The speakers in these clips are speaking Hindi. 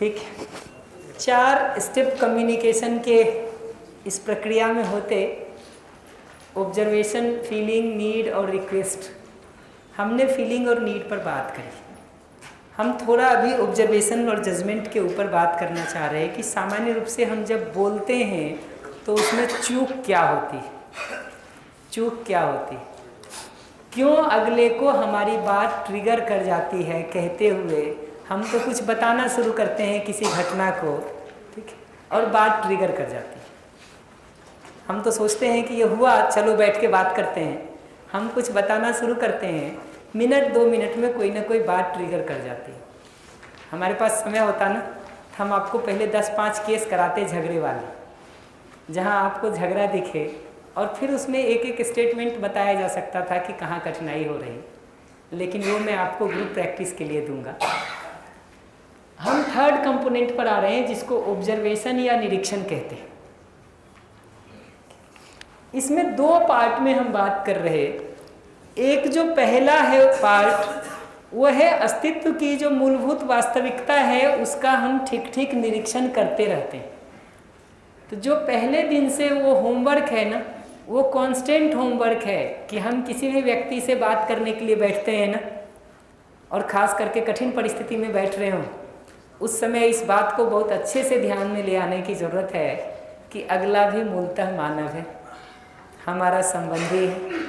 ठीक है। 4 स्टेप कम्युनिकेशन के इस प्रक्रिया में होते ऑब्जर्वेशन, फीलिंग, नीड और रिक्वेस्ट। हमने फीलिंग और नीड पर बात करी। हम थोड़ा अभी ऑब्जर्वेशन और जजमेंट के ऊपर बात करना चाह रहे हैं कि सामान्य रूप से हम जब बोलते हैं तो उसमें चूक क्या होती है, चूक क्या होती है, क्यों अगले को हमारी बात ट्रिगर कर जाती है। कहते हुए हम तो कुछ बताना शुरू करते हैं किसी घटना को, ठीक है, और बात ट्रिगर कर जाती है। हम तो सोचते हैं कि ये हुआ, चलो बैठ के बात करते हैं। हम कुछ बताना शुरू करते हैं, मिनट 2 मिनट में कोई ना कोई बात ट्रिगर कर जाती है। हमारे पास समय होता ना, तो हम आपको पहले 10-5 केस कराते झगड़े वाले, जहाँ आपको झगड़ा दिखे और फिर उसमें एक एक स्टेटमेंट बताया जा सकता था कि कहाँ कठिनाई हो रही, लेकिन वो मैं आपको ग्रुप प्रैक्टिस के लिए दूंगा। हम 3rd कंपोनेंट पर आ रहे हैं जिसको ऑब्जर्वेशन या निरीक्षण कहते हैं। इसमें 2 पार्ट में हम बात कर रहे हैं। एक जो पहला है पार्ट, वो है अस्तित्व की जो मूलभूत वास्तविकता है उसका हम ठीक ठीक निरीक्षण करते रहते हैं। तो जो पहले दिन से वो होमवर्क है ना, वो कांस्टेंट होमवर्क है कि हम किसी भी व्यक्ति से बात करने के लिए बैठते हैं ना, और ख़ास करके कठिन परिस्थिति में बैठ रहे हों, उस समय इस बात को बहुत अच्छे से ध्यान में ले आने की ज़रूरत है कि अगला भी मूलतः मानव है, हमारा संबंधी है,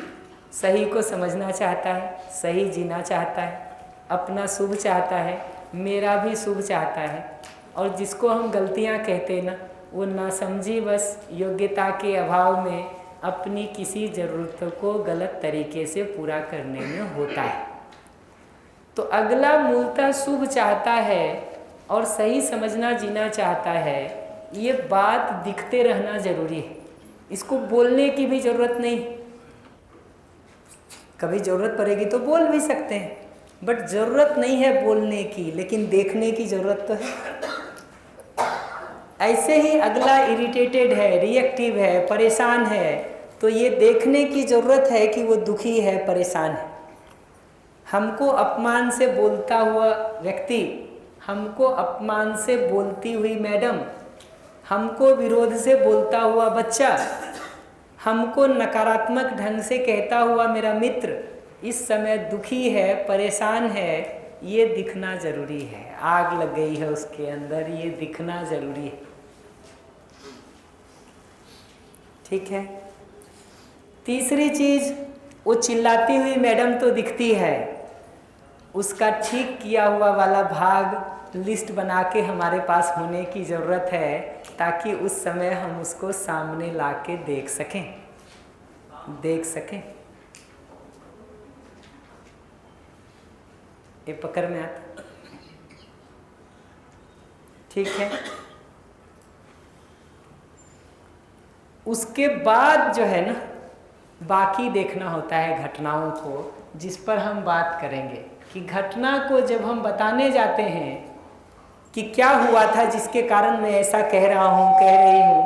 सही को समझना चाहता है, सही जीना चाहता है, अपना शुभ चाहता है, मेरा भी शुभ चाहता है। और जिसको हम गलतियां कहते हैं ना, वो नासमझी बस योग्यता के अभाव में अपनी किसी ज़रूरतों को गलत तरीके से पूरा करने में होता है। तो अगला मूलतः शुभ चाहता है और सही समझना जीना चाहता है। ये बात दिखते रहना जरूरी है, इसको बोलने की भी ज़रूरत नहीं। कभी ज़रूरत पड़ेगी तो बोल भी सकते हैं, बट ज़रूरत नहीं है बोलने की, लेकिन देखने की ज़रूरत तो है। ऐसे ही अगला इरिटेटेड है, रिएक्टिव है, परेशान है, तो ये देखने की ज़रूरत है कि वो दुखी है, परेशान है। हमको अपमान से बोलता हुआ व्यक्ति, हमको अपमान से बोलती हुई मैडम, हमको विरोध से बोलता हुआ बच्चा, हमको नकारात्मक ढंग से कहता हुआ मेरा मित्र इस समय दुखी है, परेशान है, ये दिखना ज़रूरी है। आग लग गई है उसके अंदर, ये दिखना ज़रूरी है। ठीक है। तीसरी चीज़, वो चिल्लाती हुई मैडम तो दिखती है, उसका ठीक किया हुआ वाला भाग लिस्ट बना के हमारे पास होने की ज़रूरत है, ताकि उस समय हम उसको सामने ला के देख सकें। ये पकड़ में आता, ठीक है। उसके बाद जो है ना, बाकी देखना होता है घटनाओं को, जिस पर हम बात करेंगे कि घटना को जब हम बताने जाते हैं कि क्या हुआ था जिसके कारण मैं ऐसा कह रही हूँ,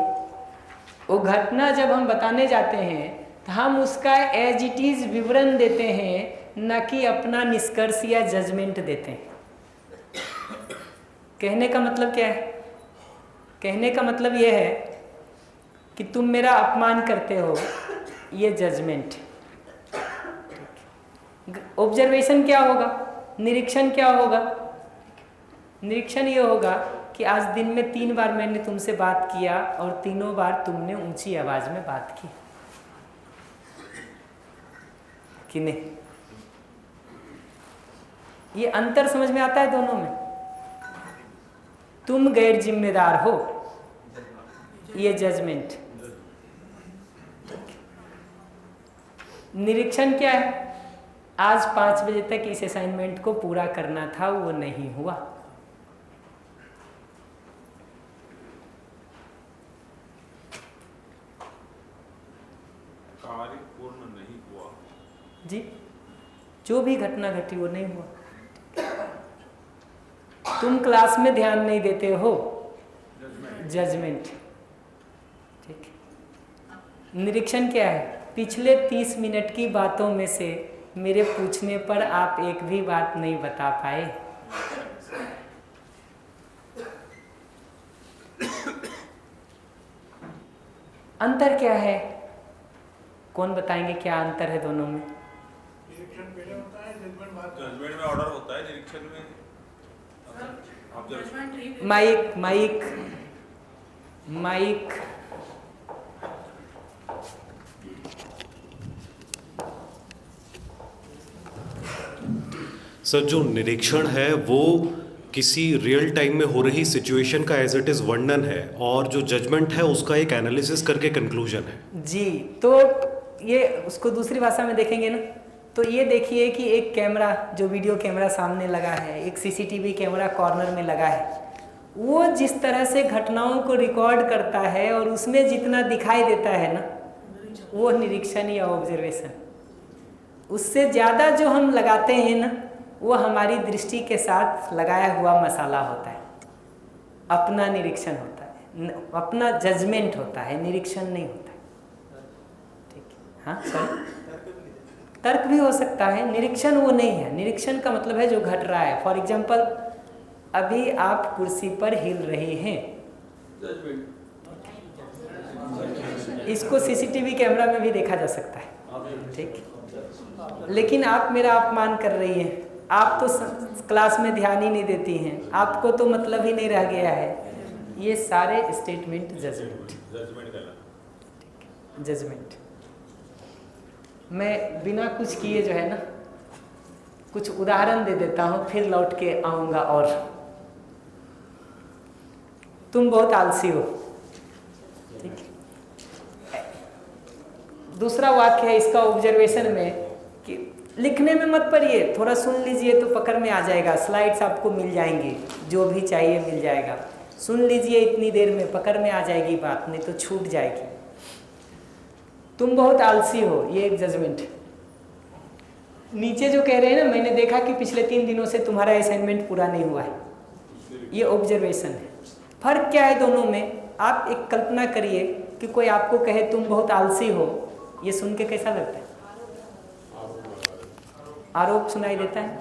वो घटना जब हम बताने जाते हैं तो हम उसका एज इट इज़ विवरण देते हैं, न कि अपना निष्कर्ष या जजमेंट देते हैं। कहने का मतलब क्या है? कहने का मतलब ये है कि तुम मेरा अपमान करते हो, ये जजमेंट। ऑब्जर्वेशन क्या होगा? निरीक्षण क्या होगा? निरीक्षण ये होगा कि आज दिन में 3 बार मैंने तुमसे बात किया और तीनों बार तुमने ऊंची आवाज में बात की कि नहीं? ये अंतर समझ में आता है दोनों में? तुम गैर जिम्मेदार हो, ये जजमेंट। निरीक्षण क्या है? आज 5 बजे तक इस असाइनमेंट को पूरा करना था, वो नहीं हुआ। कार्य पूर्ण नहीं हुआ जी, जो भी घटना घटी वो नहीं हुआ। तुम क्लास में ध्यान नहीं देते हो, जजमेंट। ठीक। निरीक्षण क्या है? पिछले 30 मिनट की बातों में से मेरे पूछने पर आप एक भी बात नहीं बता पाए। अंतर क्या है? कौन बताएंगे क्या अंतर है दोनों में? निरीक्षण पहले होता है, जजमेंट में ऑर्डर होता है, निरीक्षण में observation. Mic mic mic sir, जो निरीक्षण है वो किसी रियल टाइम में हो रही सिचुएशन का एज इट इज़ वर्णन है, और जो जजमेंट है उसका एक एनालिसिस करके कंक्लूजन है। जी, तो ये उसको दूसरी भाषा में देखेंगे ना, तो ये देखिए कि एक कैमरा, जो वीडियो कैमरा सामने लगा है, एक सीसीटीवी कैमरा कॉर्नर में लगा है, वो जिस तरह से घटनाओं को रिकॉर्ड करता है और उसमें जितना दिखाई देता है ना, वो निरीक्षण या ऑब्जर्वेशन। उससे ज़्यादा जो हम लगाते हैं ना, वो हमारी दृष्टि के साथ लगाया हुआ मसाला होता है, अपना निरीक्षण होता है, अपना जजमेंट होता है, निरीक्षण नहीं होता है। ठीक है, हाँ सर, तर्क भी हो सकता है, निरीक्षण वो नहीं है। निरीक्षण का मतलब है जो घट रहा है। फॉर एग्जाम्पल, अभी आप कुर्सी पर हिल रहे हैं, इसको सीसीटीवी कैमरा में भी देखा जा सकता है, ठीक, लेकिन आप मेरा अपमान कर रही हैं, आप तो क्लास में ध्यान ही नहीं देती हैं, आपको तो मतलब ही नहीं रह गया है। ये सारे स्टेटमेंट जजमेंट। मैं बिना कुछ किए जो है ना, कुछ उदाहरण दे देता हूँ, फिर लौट के आऊँगा। और तुम बहुत आलसी हो, ठीक है। दूसरा वाक्य है इसका ऑब्जर्वेशन में कि लिखने में मत पढ़िए, थोड़ा सुन लीजिए तो पकड़ में आ जाएगा, स्लाइड्स आपको मिल जाएंगी, जो भी चाहिए मिल जाएगा। सुन लीजिए, इतनी देर में पकड़ में आ जाएगी बात, नहीं तो छूट जाएगी। तुम बहुत आलसी हो, ये एक जजमेंट। नीचे जो कह रहे हैं ना, मैंने देखा कि पिछले 3 दिनों से तुम्हारा असाइनमेंट पूरा नहीं हुआ है, ये ऑब्जर्वेशन है। फर्क क्या है दोनों में? आप एक कल्पना करिए कि कोई आपको कहे तुम बहुत आलसी हो, ये सुन के कैसा लगता है? आरोप सुनाई देता है।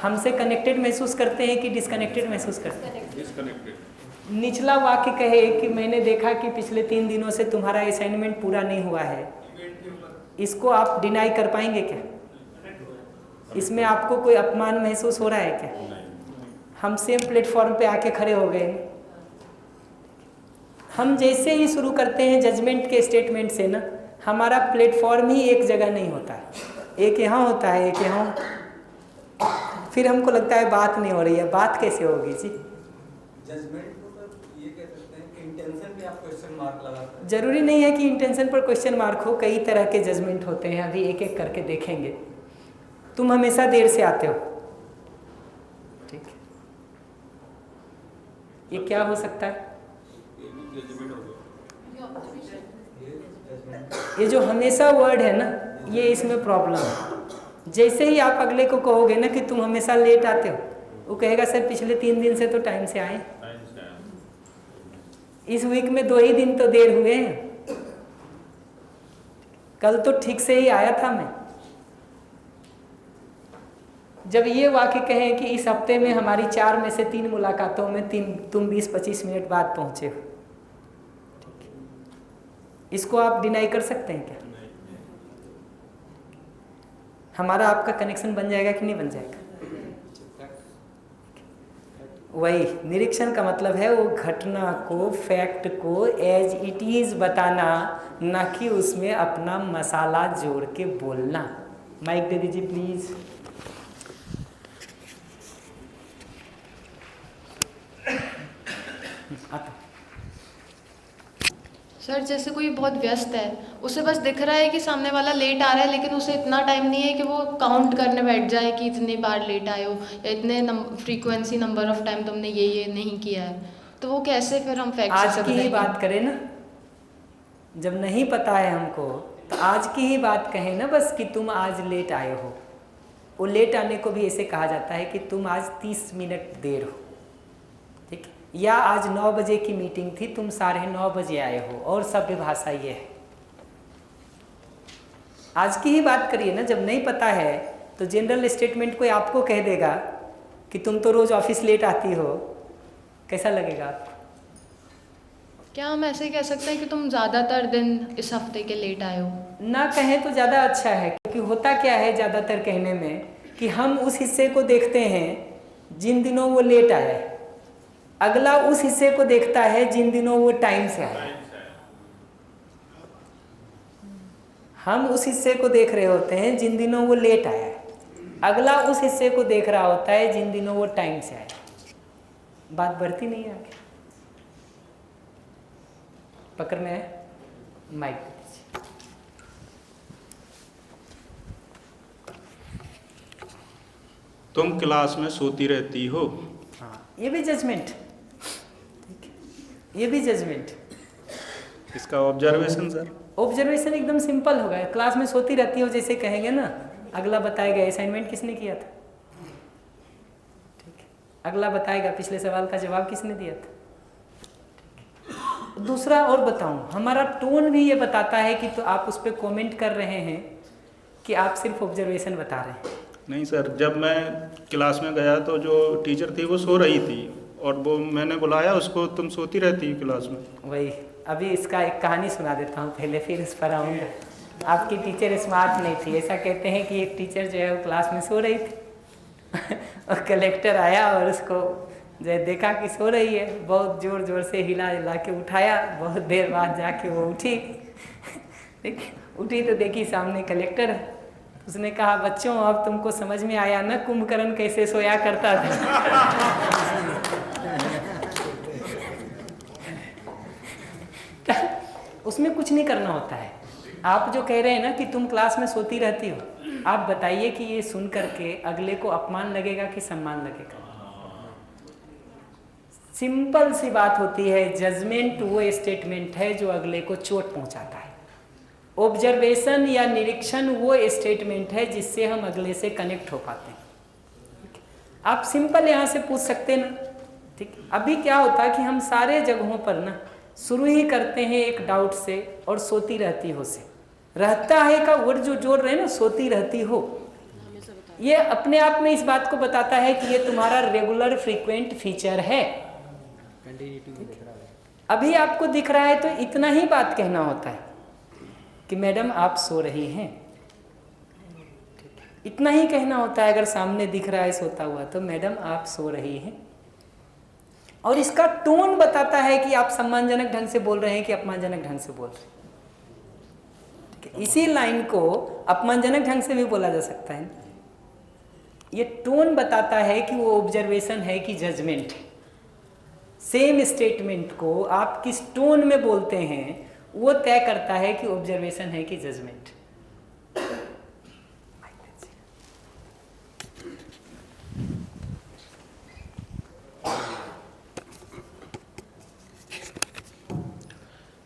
हमसे कनेक्टेड महसूस करते हैं कि डिस्कनेक्टेड महसूस करते हैं? डिस्कनेक्टेड। निचला वाक्य कहे कि मैंने देखा कि पिछले 3 दिनों से तुम्हारा असाइनमेंट पूरा नहीं हुआ है, इसको आप डिनाई कर पाएंगे क्या? इसमें आपको कोई अपमान महसूस हो रहा है क्या? हम सेम प्लेटफॉर्म पे आके खड़े हो गए। हम जैसे ही शुरू करते हैं जजमेंट के स्टेटमेंट से ना, हमारा प्लेटफॉर्म ही एक जगह नहीं होता है, एक यहाँ होता है, एक यहाँ। फिर हमको लगता है बात नहीं हो रही है, बात कैसे होगी जी? जजमेंट को तो ये कह सकते हैं कि इंटेंशन पे आप क्वेश्चन मार्क लगाते हैं। जरूरी नहीं है कि इंटेंशन पर क्वेश्चन मार्क हो, कई तरह के जजमेंट होते हैं, अभी एक एक करके देखेंगे। तुम हमेशा देर से आते हो, ठीक, ये क्या हो सकता है? ये जो हमेशा वर्ड है ना, ये इसमें प्रॉब्लम है। जैसे ही आप अगले को कहोगे ना कि तुम हमेशा लेट आते हो, वो कहेगा सर पिछले 3 दिन से तो टाइम से आए, इस वीक में 2 ही दिन तो देर हुए हैं, कल तो ठीक से ही आया था मैं। जब ये वाक्य कहें कि इस हफ्ते में हमारी 4 में से 3 मुलाकातों में तुम 20-25 मिनट बाद पहुंचे हो, इसको आप डिनाई कर सकते हैं क्या? हमारा आपका कनेक्शन बन जाएगा कि नहीं बन जाएगा? वही निरीक्षण का मतलब है, वो घटना को, फैक्ट को एज इट इज बताना, ना कि उसमें अपना मसाला जोड़ के बोलना। माइक दे दीजिए प्लीज। सर, जैसे कोई बहुत व्यस्त है, उसे बस दिख रहा है कि सामने वाला लेट आ रहा है, लेकिन उसे इतना टाइम नहीं है कि वो काउंट करने बैठ जाए कि इतनी बार लेट आए हो या इतने फ्रीक्वेंसी नंबर ऑफ टाइम तुमने ये नहीं किया है, तो वो कैसे फिर हम फैक्ट आज की ही बात करें ना, जब नहीं पता है हमको तो आज की ही बात कहें ना बस कि तुम आज लेट आए हो। वो लेट आने को भी ऐसे कहा जाता है कि तुम आज 30 मिनट देर हो, ठीक, या आज 9 बजे की मीटिंग थी, तुम 9:30 बजे आए हो, और सभ्य भाषा ये है। आज की ही बात करिए ना, जब नहीं पता है तो जनरल स्टेटमेंट कोई आपको कह देगा कि तुम तो रोज ऑफिस लेट आती हो, कैसा लगेगा आपको? क्या हम ऐसे कह सकते हैं कि तुम ज़्यादातर दिन इस हफ्ते के लेट आए हो? ना कहें तो ज़्यादा अच्छा है, क्योंकि होता क्या है ज़्यादातर कहने में कि हम उस हिस्से को देखते हैं जिन दिनों वो लेट आया है, अगला उस हिस्से को देखता है जिन दिनों वो टाइम से आया है। हम उस हिस्से को देख रहे होते हैं जिन दिनों वो लेट आया है, अगला उस हिस्से को देख रहा होता है जिन दिनों वो टाइम से आया। बात बढ़ती नहीं है आगे। पकड़ में है? माइक तुम क्लास में सोती रहती हो। हाँ, ये भी जजमेंट, ये भी जजमेंट। इसका ऑब्जर्वेशन सर? ऑब्जर्वेशन एकदम सिंपल होगा। क्लास में सोती रहती हो जैसे कहेंगे ना, अगला बताएगा असाइनमेंट किसने किया था, ठीक है, अगला बताएगा पिछले सवाल का जवाब किसने दिया था। दूसरा और बताऊं, हमारा टोन भी ये बताता है कि तो आप उस पर कमेंट कर रहे हैं कि आप सिर्फ ऑब्जर्वेशन बता रहे हैं। नहीं सर, जब मैं क्लास में गया तो जो टीचर थी वो सो रही थी और वो मैंने बुलाया उसको, तुम सोती रहती हो क्लास में। वही, अभी इसका एक कहानी सुना देता हूँ पहले, फिर इस पर आऊँगा। आपकी टीचर स्मार्ट नहीं थी। ऐसा कहते हैं कि एक टीचर जो है वो क्लास में सो रही थी और कलेक्टर आया और उसको जो देखा कि सो रही है, बहुत ज़ोर ज़ोर से हिला हिला के उठाया। बहुत देर बाद जाके वो उठी देखिए, उठी तो देखी सामने कलेक्टर है। उसने कहा, बच्चों अब तुमको समझ में आया ना कुंभकर्ण कैसे सोया करता था। उसमें कुछ नहीं करना होता है। आप जो कह रहे हैं ना कि तुम क्लास में सोती रहती हो, आप बताइए कि ये सुन करके अगले को अपमान लगेगा कि सम्मान लगेगा। सिंपल सी बात होती है। जजमेंट वो स्टेटमेंट है जो अगले को चोट पहुंचाता है। ऑब्जर्वेशन या निरीक्षण वो स्टेटमेंट है जिससे हम अगले से कनेक्ट हो पाते हैं। आप सिंपल यहाँ से पूछ सकते हैं ना, ठीक। अभी क्या होता है कि हम सारे जगहों पर ना शुरू ही करते हैं एक डाउट से और सोती रहती हो से। रहता है का वर्ड जो जोड़ रहे हैं ना, सोती रहती हो, ये अपने आप में इस बात को बताता है कि ये तुम्हारा रेगुलर फ्रीक्वेंट फीचर है। अभी आपको दिख रहा है तो इतना ही बात कहना होता है कि मैडम आप सो रही हैं, इतना ही कहना होता है। अगर सामने दिख रहा है सोता हुआ तो मैडम आप सो रही हैं। और इसका टोन बताता है कि आप सम्मानजनक ढंग से बोल रहे हैं कि अपमानजनक ढंग से बोल रहे हैं। इसी लाइन को अपमानजनक ढंग से भी बोला जा सकता है। ये टोन बताता है कि वो ऑब्जर्वेशन है कि जजमेंट है। सेम स्टेटमेंट को आप किस टोन में बोलते हैं वो तय करता है कि ऑब्जर्वेशन है कि जजमेंट।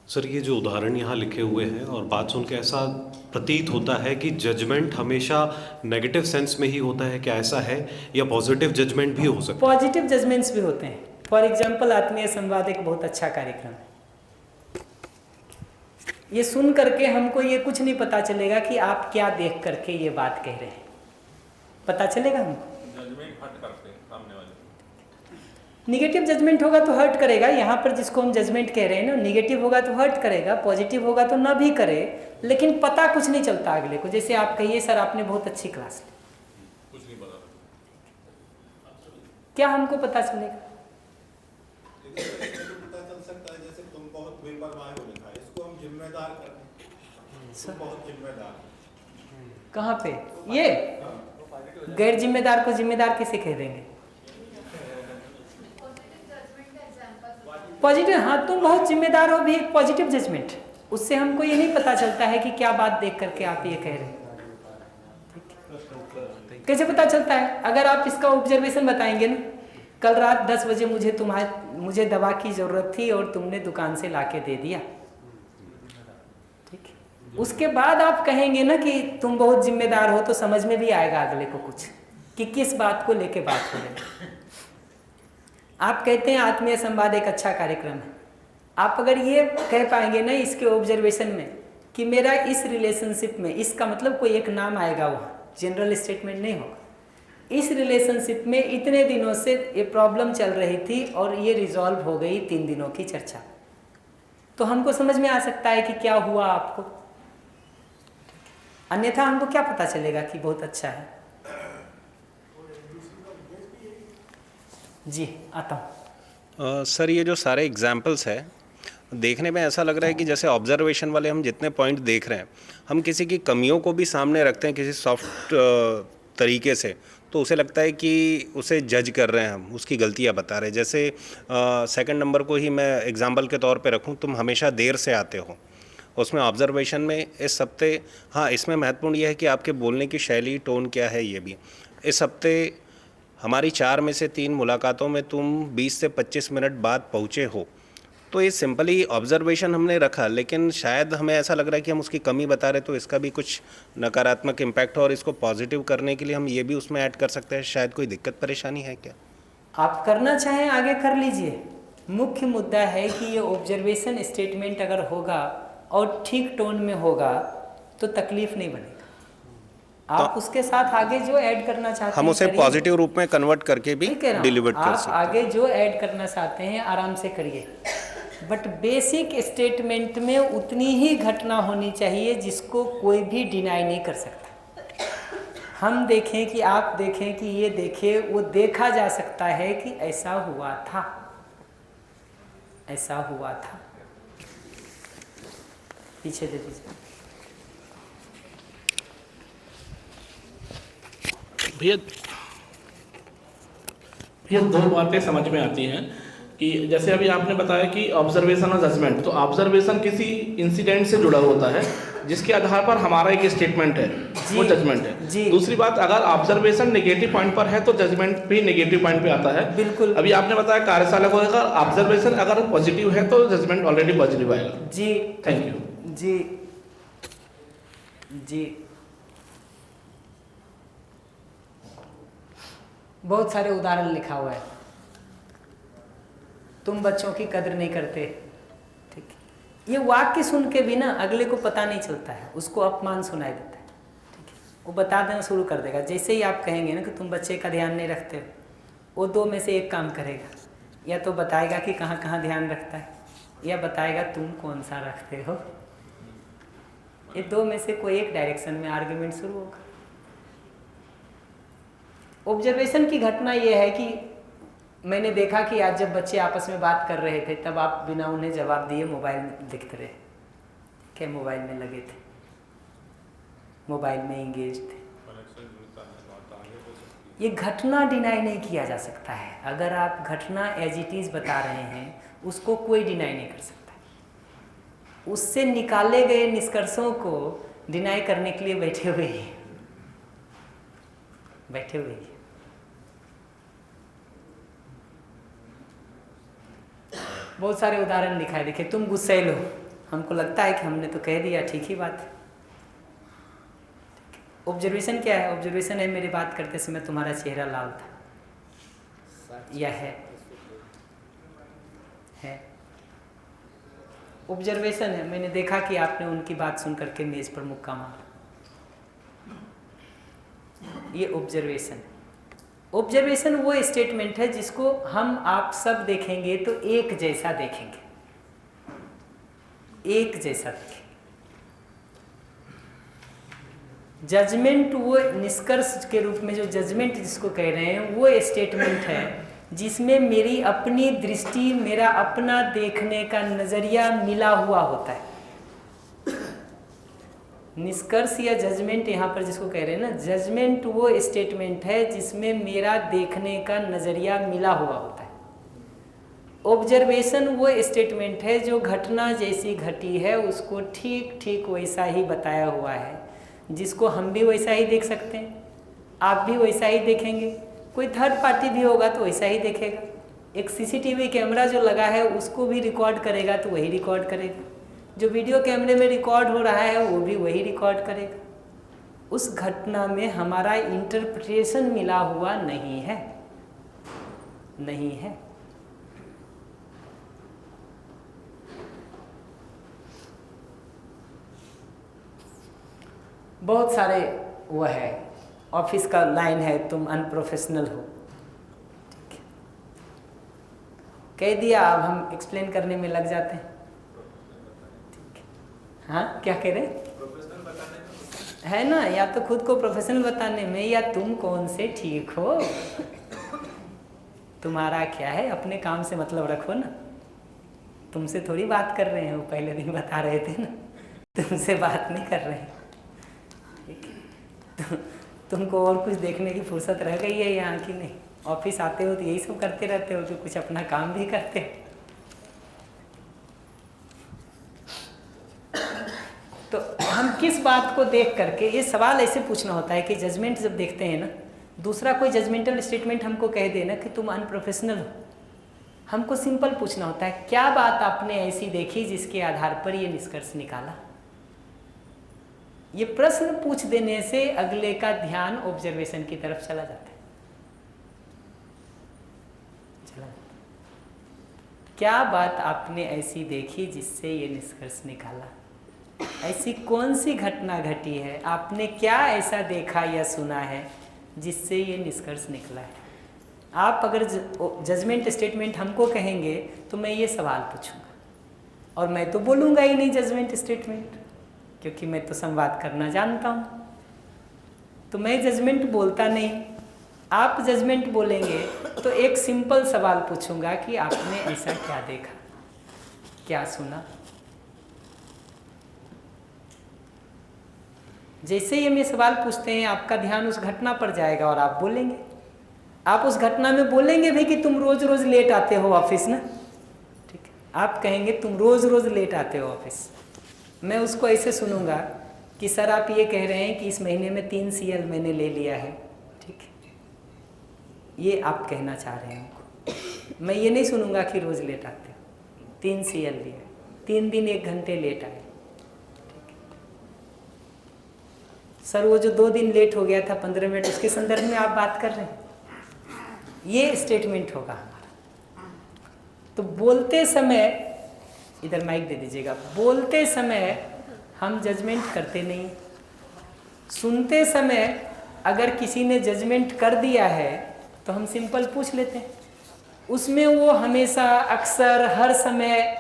सर, ये जो उदाहरण यहाँ लिखे हुए हैं और बात सुन के ऐसा प्रतीत होता है कि जजमेंट हमेशा नेगेटिव सेंस में ही होता है। क्या ऐसा है, या पॉजिटिव जजमेंट भी हो सकता है? पॉजिटिव जजमेंट्स भी होते हैं। फॉर एग्जाम्पल, आत्मीय संवाद एक बहुत अच्छा कार्यक्रम है। ये सुन करके हमको ये कुछ नहीं पता चलेगा कि आप क्या देख करके ये बात कह रहे हैं, पता चलेगा हमको। जजमेंट हट करते हैं सामने वाले। निगेटिव जजमेंट होगा तो हर्ट करेगा। यहाँ पर जिसको हम जजमेंट कह रहे हैं ना, निगेटिव होगा तो हर्ट करेगा, पॉजिटिव होगा तो ना भी करे, लेकिन पता कुछ नहीं चलता अगले को। जैसे आप कहिए, सर आपने बहुत अच्छी क्लास ली, कुछ नहीं पता। क्या हमको पता चलेगा? पता चल सकता है जैसे तुम बहुत बेपरवाह हो लिखा है, इसको हम जिम्मेदार करते हैं। तुम बहुत जिम्मेदार। कहाँ पे? ये गैर जिम्मेदार को जिम्मेदार कैसे कह देंगे? पॉजिटिव, हाँ तुम बहुत जिम्मेदार हो भी एक पॉजिटिव जजमेंट। उससे हमको ये नहीं पता चलता है कि क्या बात देख करके आप ये कह रहे हैं। कैसे पता चलता है? अगर आप इसका ऑब्जर्वेशन बताएंगे ना, कल रात 10 बजे मुझे दवा की ज़रूरत थी और तुमने दुकान से लाके दे दिया, ठीक है। उसके बाद आप कहेंगे ना कि तुम बहुत जिम्मेदार हो, तो समझ में भी आएगा अगले को कुछ कि किस बात को लेके बात हो रही है। आप कहते हैं आत्मीय संवाद एक अच्छा कार्यक्रम है। आप अगर ये कह पाएंगे ना इसके ऑब्जर्वेशन में कि मेरा इस रिलेशनशिप में, इसका मतलब कोई एक नाम आएगा, वहाँ जनरल स्टेटमेंट नहीं होगा। इस रिलेशनशिप में इतने दिनों से ये प्रॉब्लम चल रही थी और ये रिजॉल्व हो गई 3 दिनों की चर्चा। तो हमको समझ में आ सकता है कि क्या हुआ आपको, अन्यथा हमको क्या पता चलेगा कि बहुत अच्छा है। जी आता हूँ। सर ये जो सारे एग्जाम्पल्स है देखने में ऐसा लग रहा है कि जैसे ऑब्जर्वेशन वाले हम जितने पॉइंट देख रहे हैं, हम किसी की कमियों को भी सामने रखते हैं किसी सॉफ्ट तरीके से, तो उसे लगता है कि उसे जज कर रहे हैं, हम उसकी गलतियां बता रहे हैं। जैसे सेकंड नंबर को ही मैं एग्जांपल के तौर पे रखूं, तुम हमेशा देर से आते हो, उसमें ऑब्जर्वेशन में इस हफ्ते, हाँ इसमें महत्वपूर्ण यह है कि आपके बोलने की शैली, टोन क्या है। ये भी इस हफ्ते हमारी 4 में से 3 मुलाकातों में तुम 20 से 25 मिनट बाद पहुँचे हो, तो ये सिंपली ऑब्जर्वेशन हमने रखा, लेकिन शायद हमें ऐसा लग रहा है कि हम उसकी कमी बता रहे, तो इसका भी कुछ नकारात्मक इम्पैक्ट हो, और इसको पॉजिटिव करने के लिए हम ये भी उसमें ऐड कर सकते हैं। शायद कोई दिक्कत परेशानी है क्या? आप करना चाहें आगे कर लीजिए। मुख्य मुद्दा है कि ये ऑब्जर्वेशन स्टेटमेंट अगर होगा और ठीक टोन में होगा तो तकलीफ नहीं बनेगा। आप उसके साथ आगे जो ऐड करना चाहते हैं हम उसे पॉजिटिव रूप में कन्वर्ट करके भी डिलीवर कर सकते हैं। आप आगे जो ऐड करना चाहते हैं आराम से करिए, बट बेसिक स्टेटमेंट में उतनी ही घटना होनी चाहिए जिसको कोई भी डिनाई नहीं कर सकता। हम देखें कि आप देखें कि ये देखे, वो देखा जा सकता है कि ऐसा हुआ था, ऐसा हुआ था। पीछे दे दीजिए भैया। दो बातें समझ में आती हैं कि जैसे अभी आपने बताया कि ऑब्जर्वेशन और जजमेंट, तो ऑब्जर्वेशन किसी इंसिडेंट से जुड़ा होता है जिसके आधार पर हमारा एक स्टेटमेंट है, वो जजमेंट है। दूसरी बात, अगर ऑब्जर्वेशन नेगेटिव पॉइंट पर है तो जजमेंट भी नेगेटिव पॉइंट पे आता है। बिल्कुल। अभी आपने बताया कार्यशाला को अगर ऑब्जर्वेशन अगर पॉजिटिव है तो जजमेंट ऑलरेडी पॉजिटिव आएगा। जी थैंक यू। जी जी बहुत सारे उदाहरण लिखा हुआ है। तुम बच्चों की कदर नहीं करते, ठीक है। ये वाक्य सुन के भी ना अगले को पता नहीं चलता है, उसको अपमान सुनाई देता है, ठीक है। वो बता देना शुरू कर देगा। जैसे ही आप कहेंगे ना कि तुम बच्चे का ध्यान नहीं रखते हो, वो 2 में से एक काम करेगा, या तो बताएगा कि कहाँ कहाँ ध्यान रखता है, या बताएगा तुम कौन सा रखते हो। ये 2 में से कोई एक डायरेक्शन में आर्ग्यूमेंट शुरू होगा। ऑब्जर्वेशन की घटना यह है कि मैंने देखा कि आज जब बच्चे आपस में बात कर रहे थे तब आप बिना उन्हें जवाब दिए मोबाइल में दिखते रहे, क्या मोबाइल में लगे थे, मोबाइल में इंगेज थे। ये घटना डिनाई नहीं किया जा सकता है। अगर आप घटना एज इट इज़ बता रहे हैं उसको कोई डिनाई नहीं कर सकता। उससे निकाले गए निष्कर्षों को डिनाई करने के लिए बैठे हुए हैं। बहुत सारे उदाहरण दिखाई। देखिए, तुम गुस्सैल हो, हमको लगता है कि हमने तो कह दिया, ठीक ही बात है। ऑब्जर्वेशन क्या है? ऑब्जर्वेशन है मेरी बात करते समय तुम्हारा चेहरा लाल था, या है ऑब्जर्वेशन है। मैंने देखा कि आपने उनकी बात सुन करके मेज पर मुक्का मारा, ये ऑब्जर्वेशन है। ऑब्जर्वेशन वो स्टेटमेंट है जिसको हम आप सब देखेंगे तो एक जैसा देखेंगे, एक जैसा देखेंगे। जजमेंट वो निष्कर्ष के रूप में जो जजमेंट जिसको कह रहे हैं वो स्टेटमेंट है जिसमें मेरी अपनी दृष्टि, मेरा अपना देखने का नज़रिया मिला हुआ होता है। निष्कर्ष या जजमेंट यहाँ पर जिसको कह रहे हैं ना, जजमेंट वो स्टेटमेंट है जिसमें मेरा देखने का नज़रिया मिला हुआ होता है। ऑब्जर्वेशन वो स्टेटमेंट है जो घटना जैसी घटी है उसको ठीक ठीक वैसा ही बताया हुआ है, जिसको हम भी वैसा ही देख सकते हैं, आप भी वैसा ही देखेंगे, कोई थर्ड पार्टी भी होगा तो वैसा ही देखेगा। एक सीसीटीवी कैमरा जो लगा है उसको भी रिकॉर्ड करेगा तो वही रिकॉर्ड करेगा, जो वीडियो कैमरे में रिकॉर्ड हो रहा है वो भी वही रिकॉर्ड करेगा। उस घटना में हमारा इंटरप्रिटेशन मिला हुआ नहीं है, नहीं है। बहुत सारे वो है, ऑफिस का लाइन है, तुम अनप्रोफेशनल हो, ठीक है, कह दिया, अब हम एक्सप्लेन करने में लग जाते हैं। हाँ क्या कह रहे है ना, या तो खुद को प्रोफेशनल बताने में, या तुम कौन से ठीक हो, तुम्हारा क्या है, अपने काम से मतलब रखो ना। तुमसे थोड़ी बात कर रहे हैं, वो पहले दिन बता रहे थे ना, तुमसे बात नहीं कर रहे हैं। ठीक है, तुमको और कुछ देखने की फुर्सत रह गई है यहाँ की नहीं? ऑफिस आते हो तो यही सब करते रहते हो, तो कुछ अपना काम भी करते हो। तो हम किस बात को देख करके, ये सवाल ऐसे पूछना होता है कि जजमेंट जब देखते हैं ना, दूसरा कोई जजमेंटल स्टेटमेंट हमको कह देना कि तुम अनप्रोफेशनल हो, हमको सिंपल पूछना होता है क्या बात आपने ऐसी देखी जिसके आधार पर ये निष्कर्ष निकाला। ये प्रश्न पूछ देने से अगले का ध्यान ऑब्जर्वेशन की तरफ चला जाता है। क्या बात आपने ऐसी देखी जिससे ये निष्कर्ष निकाला, ऐसी कौन सी घटना घटी है, आपने क्या ऐसा देखा या सुना है जिससे ये निष्कर्ष निकला है। आप अगर जजमेंट स्टेटमेंट हमको कहेंगे तो मैं ये सवाल पूछूंगा, और मैं तो बोलूँगा ही नहीं जजमेंट स्टेटमेंट, क्योंकि मैं तो संवाद करना जानता हूँ, तो मैं जजमेंट बोलता नहीं। आप जजमेंट बोलेंगे तो एक सिंपल सवाल पूछूंगा कि आपने ऐसा क्या देखा, क्या सुना। जैसे ही हम ये सवाल पूछते हैं, आपका ध्यान उस घटना पर जाएगा और आप बोलेंगे। आप उस घटना में बोलेंगे भी कि तुम रोज रोज लेट आते हो ऑफिस ना, ठीक है, आप कहेंगे तुम रोज रोज लेट आते हो ऑफिस। मैं उसको ऐसे सुनूंगा कि सर आप ये कह रहे हैं कि इस महीने में 3 CL मैंने ले लिया है, ठीक है, ये आप कहना चाह रहे हैं हमको। मैं ये नहीं सुनूंगा कि रोज लेट आते हो, 3 CL लिया, 3 दिन 1 घंटे लेट आए, सर वो जो 2 दिन लेट हो गया था 15 मिनट, उसके संदर्भ में आप बात कर रहे हैं, ये स्टेटमेंट होगा हमारा। तो बोलते समय, इधर माइक दे दीजिएगा, बोलते समय हम जजमेंट करते नहीं। सुनते समय अगर किसी ने जजमेंट कर दिया है तो हम सिंपल पूछ लेते हैं, उसमें वो हमेशा अक्सर हर समय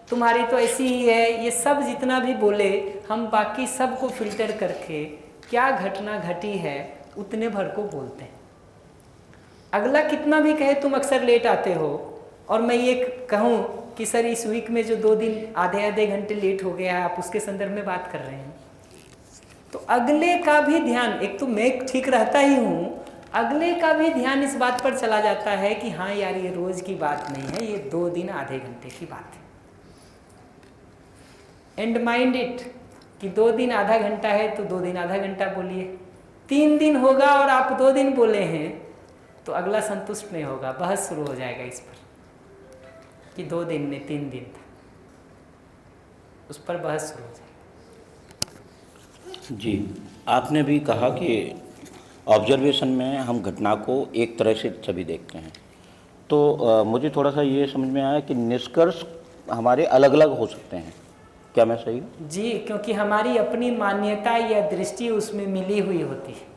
तुम्हारी तो ऐसी ही है, ये सब जितना भी बोले, हम बाकी सब को फिल्टर करके क्या घटना घटी है उतने भर को बोलते हैं। अगला कितना भी कहे तुम अक्सर लेट आते हो, और मैं ये कहूँ कि सर इस वीक में जो 2 दिन आधे घंटे लेट हो गया है, आप उसके संदर्भ में बात कर रहे हैं, तो अगले का भी ध्यान, एक तो मैं ठीक रहता ही हूँ, अगले का भी ध्यान इस बात पर चला जाता है कि हाँ यार ये रोज की बात नहीं है, ये 2 दिन आधे घंटे की बात है। एंड माइंड इट कि 2 दिन आधा घंटा है तो 2 दिन आधा घंटा बोलिए। 3 दिन होगा और आप 2 दिन बोले हैं तो अगला संतुष्ट नहीं होगा, बहस शुरू हो जाएगा इस पर कि 2 दिन ने 3 दिन था, उस पर बहस शुरू हो जाएगी। जी, आपने भी कहा कि ऑब्जर्वेशन में हम घटना को एक तरह से सभी देखते हैं, तो मुझे थोड़ा सा ये समझ में आया कि निष्कर्ष हमारे अलग अलग हो सकते हैं, क्या मैं सही हूँ? जी, क्योंकि हमारी अपनी मान्यता या दृष्टि उसमें मिली हुई होती है।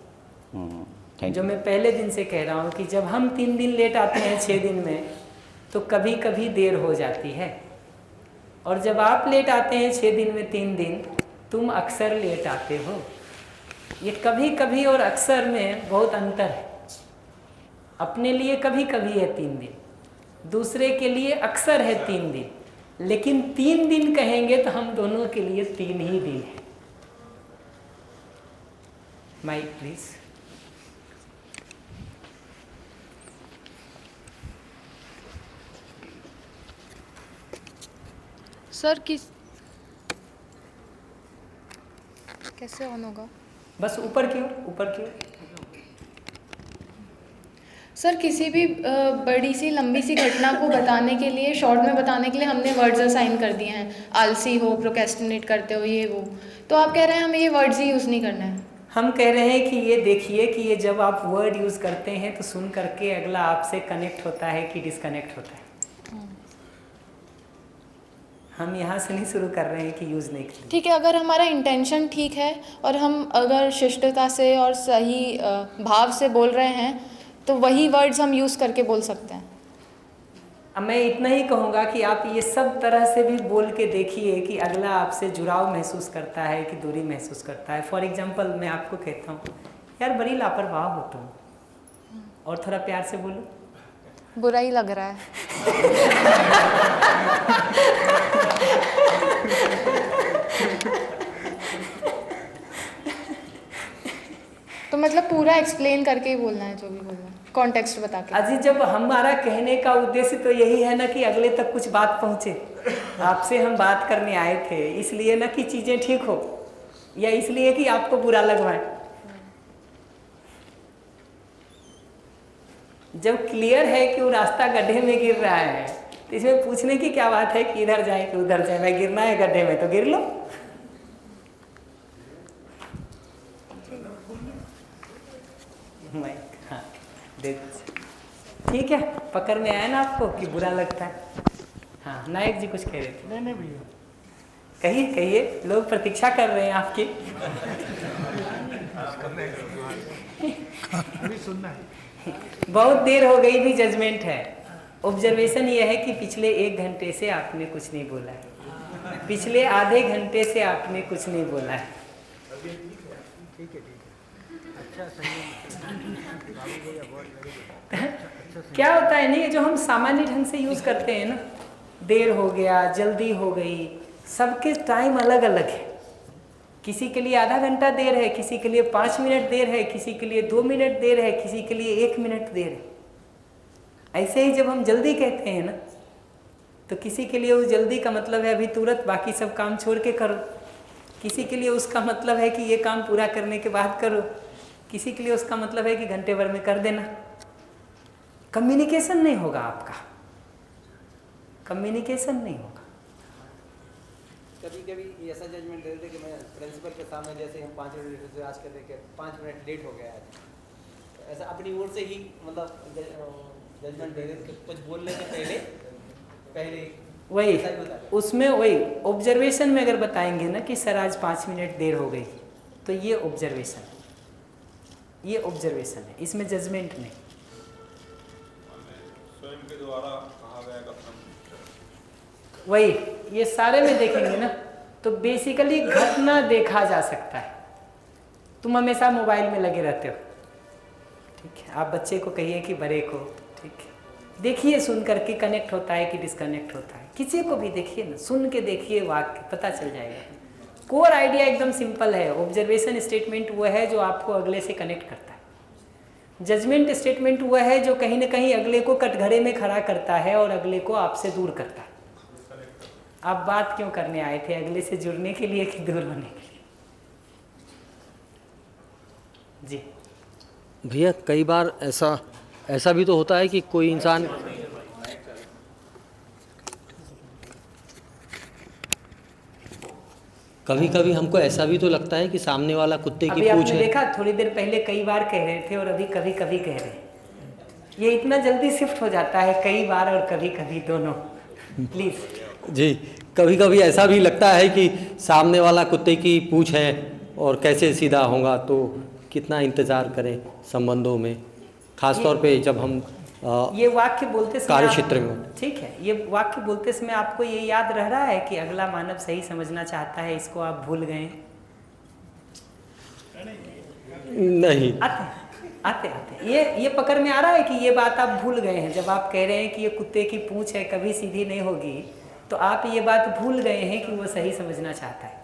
जो मैं पहले दिन से कह रहा हूँ कि जब हम 3 दिन लेट आते हैं 6 दिन में, तो कभी कभी देर हो जाती है, और जब आप लेट आते हैं 6 दिन में 3 दिन, तुम अक्सर लेट आते हो। ये कभी कभी और अक्सर में बहुत अंतर है। अपने लिए कभी कभी है 3 दिन, दूसरे के लिए अक्सर है 3 दिन, लेकिन 3 दिन कहेंगे तो हम दोनों के लिए 3 ही दिन है। Mic please. सर कैसे ऑन होगा? बस ऊपर की ओर, ऊपर की ओर। सर किसी भी बड़ी सी लंबी सी घटना को बताने के लिए, शॉर्ट में बताने के लिए हमने वर्ड्स असाइन कर दिए हैं, आलसी हो, प्रोक्रेस्टिनेट करते हो, ये वो, तो आप कह रहे हैं हमें ये वर्ड्स ही यूज़ नहीं करना है? हम कह रहे हैं कि ये देखिए कि ये जब आप वर्ड यूज़ करते हैं तो सुन करके अगला आपसे कनेक्ट होता है कि डिस्कनेक्ट होता है। हम यहाँ से नहीं शुरू कर रहे हैं कि यूज़ नहीं करें। ठीक है, अगर हमारा इंटेंशन ठीक है और हम अगर शिष्टता से और सही भाव से बोल रहे हैं तो वही वर्ड्स हम यूज़ करके बोल सकते हैं। अब मैं इतना ही कहूँगा कि आप ये सब तरह से भी बोल के देखिए कि अगला आपसे जुड़ाव महसूस करता है कि दूरी महसूस करता है। फॉर एग्जांपल मैं आपको कहता हूँ, यार बड़ी लापरवाह हो तुम, और थोड़ा प्यार से बोलो। बुरा ही लग रहा है। तो मतलब पूरा एक्सप्लेन करके ही बोलना है, जो भी बोलना है, कॉन्टेक्स्ट बता के। अजी जब हमारा कहने का उद्देश्य तो यही है ना कि अगले तक कुछ बात पहुँचे। आपसे हम बात करने आए थे, इसलिए ना कि चीज़ें ठीक हो, या इसलिए कि आपको बुरा लगवाए। जब क्लियर है कि वो रास्ता गड्ढे में गिर रहा है, तो इसमें पूछने की क्या बात है कि इधर जाए कि उधर जाए। मैं गिरना है गड्ढे में तो गिर लो। हाँ, ठीक है, पकड़ में आया ना आपको कि बुरा लगता है। हाँ, नायक जी कुछ कह रहे थे। नहीं भैया, कहिए कहिए, लोग प्रतीक्षा कर रहे हैं आपकी। अभी सुनना है। बहुत देर हो गई भी जजमेंट है। ऑब्जर्वेशन ये है कि पिछले 1 घंटे से आपने कुछ नहीं बोला है, पिछले आधे घंटे से आपने कुछ नहीं बोला है। ठीक है अच्छा, सही क्या होता है नहीं, जो हम सामान्य ढंग से यूज़ करते हैं ना, देर हो गया, जल्दी हो गई, सबके टाइम अलग अलग है। किसी के लिए आधा घंटा देर है, किसी के लिए 5 मिनट देर है, किसी के लिए 2 मिनट देर है, किसी के लिए 1 मिनट देर है। ऐसे ही जब हम जल्दी कहते हैं ना, तो किसी के लिए उस जल्दी का मतलब है अभी तुरंत बाकी सब काम छोड़ के करो, किसी के लिए उसका मतलब है कि ये काम पूरा करने के बाद करो, किसी के लिए उसका मतलब है कि घंटे भर में कर देना। कम्युनिकेशन नहीं होगा आपका, कम्युनिकेशन नहीं होगा। कभी कभी ऐसा जजमेंट दे देते कि मैं प्रिंसिपल के सामने, जैसे हम 5 मिनट से आज कर रहे कि 5 मिनट लेट हो गया है, तो ऐसा अपनी ओर से ही मतलब जजमेंट दे देते कुछ बोलने से पहले वही उसमें वही ऑब्जर्वेशन में अगर बताएंगे ना कि सर आज 5 मिनट देर हो गई, तो ये ऑब्जर्वेशन है, ये ऑब्जर्वेशन है, इसमें जजमेंट नहीं। स्वयं के द्वारा कहा गया कथन, वही ये सारे में देखेंगे ना, तो बेसिकली घटना देखा जा सकता है। तुम हमेशा मोबाइल में लगे रहते हो, ठीक है, आप बच्चे को कहिए कि बड़े को, ठीक है, देखिए सुन करके कनेक्ट होता है कि डिस्कनेक्ट होता है। किसी को भी देखिए ना, सुन के देखिए, वाक्य पता चल जाएगा। कोर आइडिया एकदम सिंपल है। ऑब्जर्वेशन स्टेटमेंट वो है जो आपको अगले से कनेक्ट करता है। जजमेंट स्टेटमेंट वो है जो कहीं ना कहीं अगले को कटघरे में खड़ा करता है और अगले को आपसे दूर करता है। आप बात क्यों करने आए थे, अगले से जुड़ने के लिए कि दूर होने के लिए? जी भैया, कई बार ऐसा भी तो होता है कि कोई इंसान कभी कभी हमको ऐसा भी तो लगता है कि सामने वाला कुत्ते की पूंछ है। देखा, थोड़ी देर पहले कई बार कह रहे थे और अभी कभी कभी कह रहे हैं। ये इतना जल्दी शिफ्ट हो जाता है, कई बार और कभी कभी दोनों। प्लीज जी, कभी कभी ऐसा भी लगता है कि सामने वाला कुत्ते की पूंछ है और कैसे सीधा होगा, तो कितना इंतज़ार करें संबंधों में, खास तौर पे जब हम ये वाक्य बोलते समय कार्य क्षेत्र में। ठीक है, ये वाक्य बोलते समय आपको ये याद रह रहा है कि अगला मानव सही समझना चाहता है, इसको आप भूल गए? नहीं, आते ये पकड़ में आ रहा है कि ये बात आप भूल गए हैं। जब आप कह रहे हैं कि ये कुत्ते की पूंछ है, कभी सीधी नहीं होगी, तो आप ये बात भूल गए हैं कि वो सही समझना चाहता है।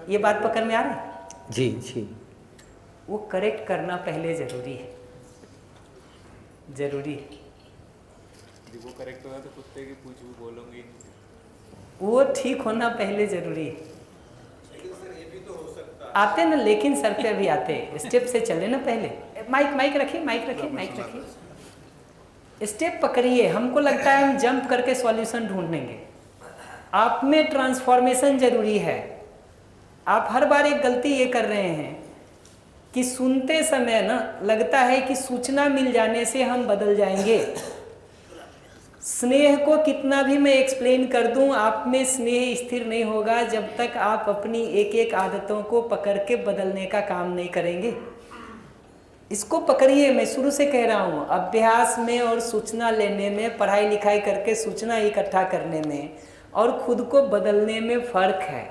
ये बात पकड़ में आ रही है? जी जी। वो करेक्ट करना पहले जरूरी है, जरूरी है। वो करेक्ट होगा तो कुत्ते की पूंछ भी बोलूंगी, वो ठीक होना पहले जरूरी है। आते ना, लेकिन सर पे अभी आते, स्टेप से चले ना पहले। माइक रखिए, स्टेप पकड़िए। हमको लगता है हम जंप करके सॉल्यूशन ढूंढेंगे, आप में ट्रांसफॉर्मेशन जरूरी है। आप हर बार एक गलती ये कर रहे हैं कि सुनते समय ना लगता है कि सूचना मिल जाने से हम बदल जाएंगे। स्नेह को कितना भी मैं एक्सप्लेन कर दूं, आप में स्नेह स्थिर नहीं होगा जब तक आप अपनी एक एक आदतों को पकड़ के बदलने का काम नहीं करेंगे। इसको पकड़िए। मैं शुरू से कह रहा हूँ, अभ्यास में और सूचना लेने में, पढ़ाई लिखाई करके सूचना इकट्ठा करने में और खुद को बदलने में फ़र्क है।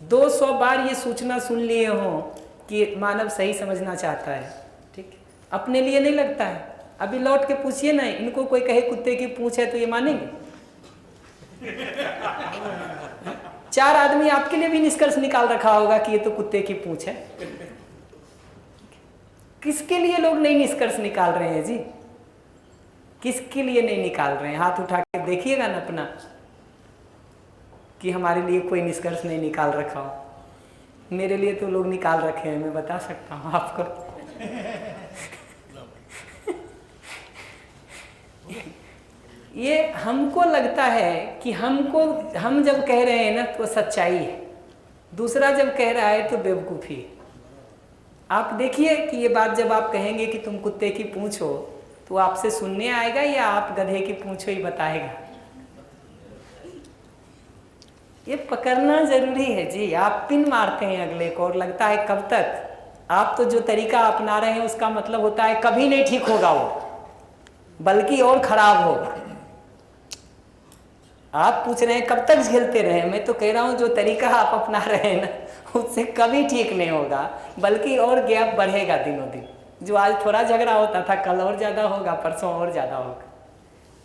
200 बार ये सूचना सुन लिए हों कि मानव सही समझना चाहता है, ठीक, अपने लिए नहीं लगता है। अभी लौट के पूछिए ना, इनको कोई कहे कुत्ते की पूंछ है तो ये मानेंगे? 4 आदमी आपके लिए भी निष्कर्ष निकाल रखा होगा कि ये तो कुत्ते की पूंछ है। किसके लिए लोग नहीं निष्कर्ष निकाल रहे हैं जी? किसके लिए नहीं निकाल रहे हैं? हाथ उठा के देखिएगा ना अपना, कि हमारे लिए कोई निष्कर्ष नहीं निकाल रखा हो। मेरे लिए तो लोग निकाल रखे हैं, मैं बता सकता हूँ आपको। ये हमको लगता है कि हम जब कह रहे हैं ना तो सच्चाई है, दूसरा जब कह रहा है तो बेवकूफ़ी है। आप देखिए कि ये बात जब आप कहेंगे कि तुम कुत्ते की पूंछ हो, तो आपसे सुनने आएगा या आप गधे की पूंछ हो ही बताएगा? ये पकड़ना जरूरी है जी। आप पिन मारते हैं अगले को और लगता है कब तक। आप तो जो तरीका अपना रहे हैं उसका मतलब होता है कभी नहीं ठीक होगा वो, बल्कि और खराब होगा। आप पूछ रहे हैं कब तक झेलते रहे, मैं तो कह रहा हूं जो तरीका आप अपना रहे हैं ना उससे कभी ठीक नहीं होगा, बल्कि और गैप बढ़ेगा दिनों दिन। जो आज थोड़ा झगड़ा होता था कल और ज़्यादा होगा, परसों और ज़्यादा होगा,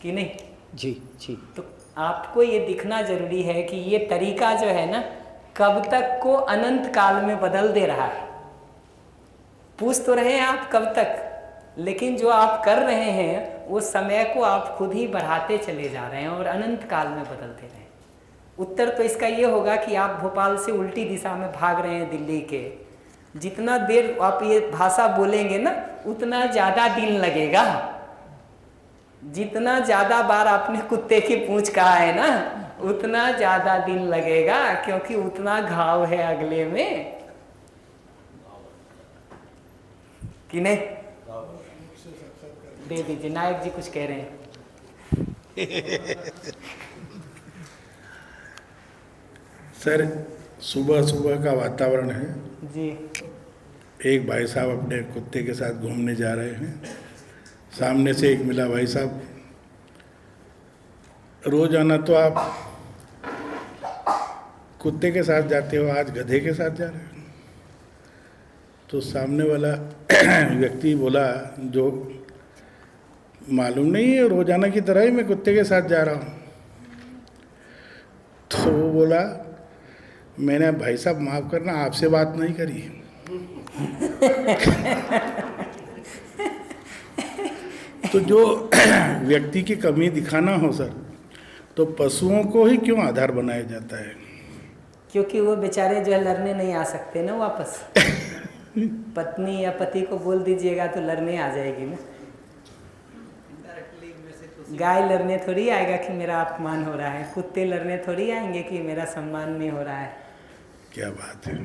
कि नहीं? जी जी। तो आपको ये दिखना जरूरी है कि ये तरीका जो है ना कब तक को अनंत काल में बदल दे रहा है। पूछ तो रहे हैं आप कब तक, लेकिन जो आप कर रहे हैं वो समय को आप खुद ही बढ़ाते चले जा रहे हैं और अनंत काल में बदलते रहे हैं। उत्तर तो इसका ये होगा कि आप भोपाल से उल्टी दिशा में भाग रहे हैं दिल्ली के। जितना देर आप ये भाषा बोलेंगे ना उतना ज़्यादा दिन लगेगा। जितना ज़्यादा बार आपने कुत्ते की पूंछ कहा है ना उतना ज़्यादा दिन लगेगा, क्योंकि उतना घाव है अगले में, कि नहीं? दे दीजिए, नायक जी कुछ कह रहे हैं। सर, सुबह सुबह का वातावरण है जी। एक भाई साहब अपने कुत्ते के साथ घूमने जा रहे हैं, सामने से एक मिला भाई साहब। रोजाना तो आप कुत्ते के साथ जाते हो, आज गधे के साथ जा रहे हो। तो सामने वाला व्यक्ति बोला, जो मालूम नहीं है, रोजाना की तरह ही मैं कुत्ते के साथ जा रहा हूँ। तो वो बोला, मैंने भाई साहब माफ़ करना, आपसे बात नहीं करी। तो जो व्यक्ति की कमी दिखाना हो सर, तो पशुओं को ही क्यों आधार बनाया जाता है? क्योंकि वो बेचारे जो है लड़ने नहीं आ सकते ना वापस। पत्नी या पति को बोल दीजिएगा तो लड़ने आ जाएगी ना। गाय लड़ने थोड़ी आएगा कि मेरा अपमान हो रहा है, कुत्ते लड़ने थोड़ी आएंगे कि मेरा सम्मान नहीं हो रहा है। क्या बात है।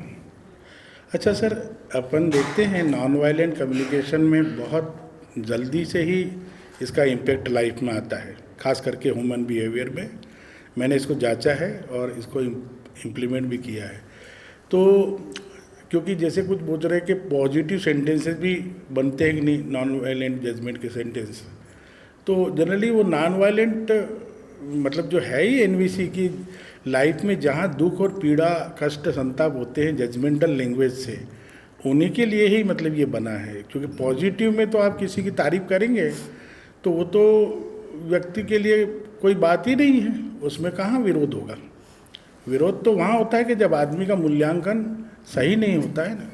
अच्छा सर, अपन देखते हैं नॉन वायलेंट कम्युनिकेशन में बहुत जल्दी से ही इसका इम्पेक्ट लाइफ में आता है, खास करके ह्यूमन बिहेवियर में। मैंने इसको जांचा है और इसको इम्प्लीमेंट भी किया है। तो क्योंकि जैसे कुछ बोल रहे हैं कि पॉजिटिव सेंटेंसेस भी बनते हैं कि नहीं नॉन वायलेंट जजमेंट के सेंटेंस, तो जनरली वो नॉन वायलेंट मतलब जो है ही एनवीसी की लाइफ में जहाँ दुख और पीड़ा कष्ट संताप होते हैं जजमेंटल लैंग्वेज से, उन्हीं के लिए ही मतलब ये बना है। क्योंकि पॉजिटिव में तो आप किसी की तारीफ करेंगे तो वो तो व्यक्ति के लिए कोई बात ही नहीं है, उसमें कहाँ विरोध होगा। विरोध तो वहाँ होता है कि जब आदमी का मूल्यांकन सही नहीं होता है ना।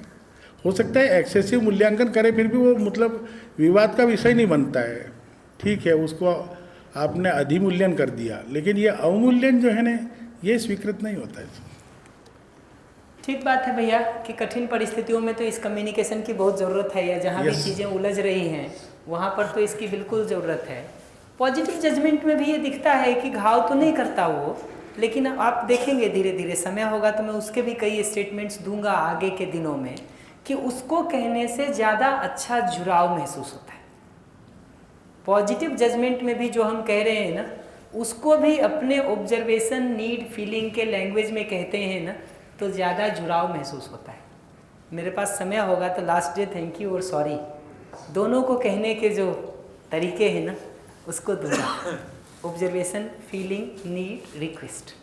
हो सकता है एक्सेसिव मूल्यांकन करे फिर भी वो मतलब विवाद का विषय नहीं बनता है, ठीक है, उसको आपने अधिमूल्यन कर दिया, लेकिन ये अवमूल्यन जो है ना ये स्वीकृत नहीं होता है। ठीक बात है भैया कि कठिन परिस्थितियों में तो इस कम्युनिकेशन की बहुत ज़रूरत है, या जहाँ भी चीज़ें उलझ रही हैं वहाँ पर तो इसकी बिल्कुल ज़रूरत है। पॉजिटिव जजमेंट में भी ये दिखता है कि घाव तो नहीं करता वो, लेकिन आप देखेंगे धीरे धीरे समय होगा तो मैं उसके भी कई स्टेटमेंट्स दूंगा आगे के दिनों में कि उसको कहने से ज़्यादा अच्छा जुड़ाव महसूस होता है। पॉजिटिव जजमेंट में भी जो हम कह रहे हैं ना उसको भी अपने ऑब्जर्वेशन नीड फीलिंग के लैंग्वेज में कहते हैं ना तो ज़्यादा जुड़ाव महसूस होता है। मेरे पास समय होगा तो लास्ट डे थैंक यू और सॉरी दोनों को कहने के जो तरीके हैं ना उसको दूंगा। Observation, feeling, need, request.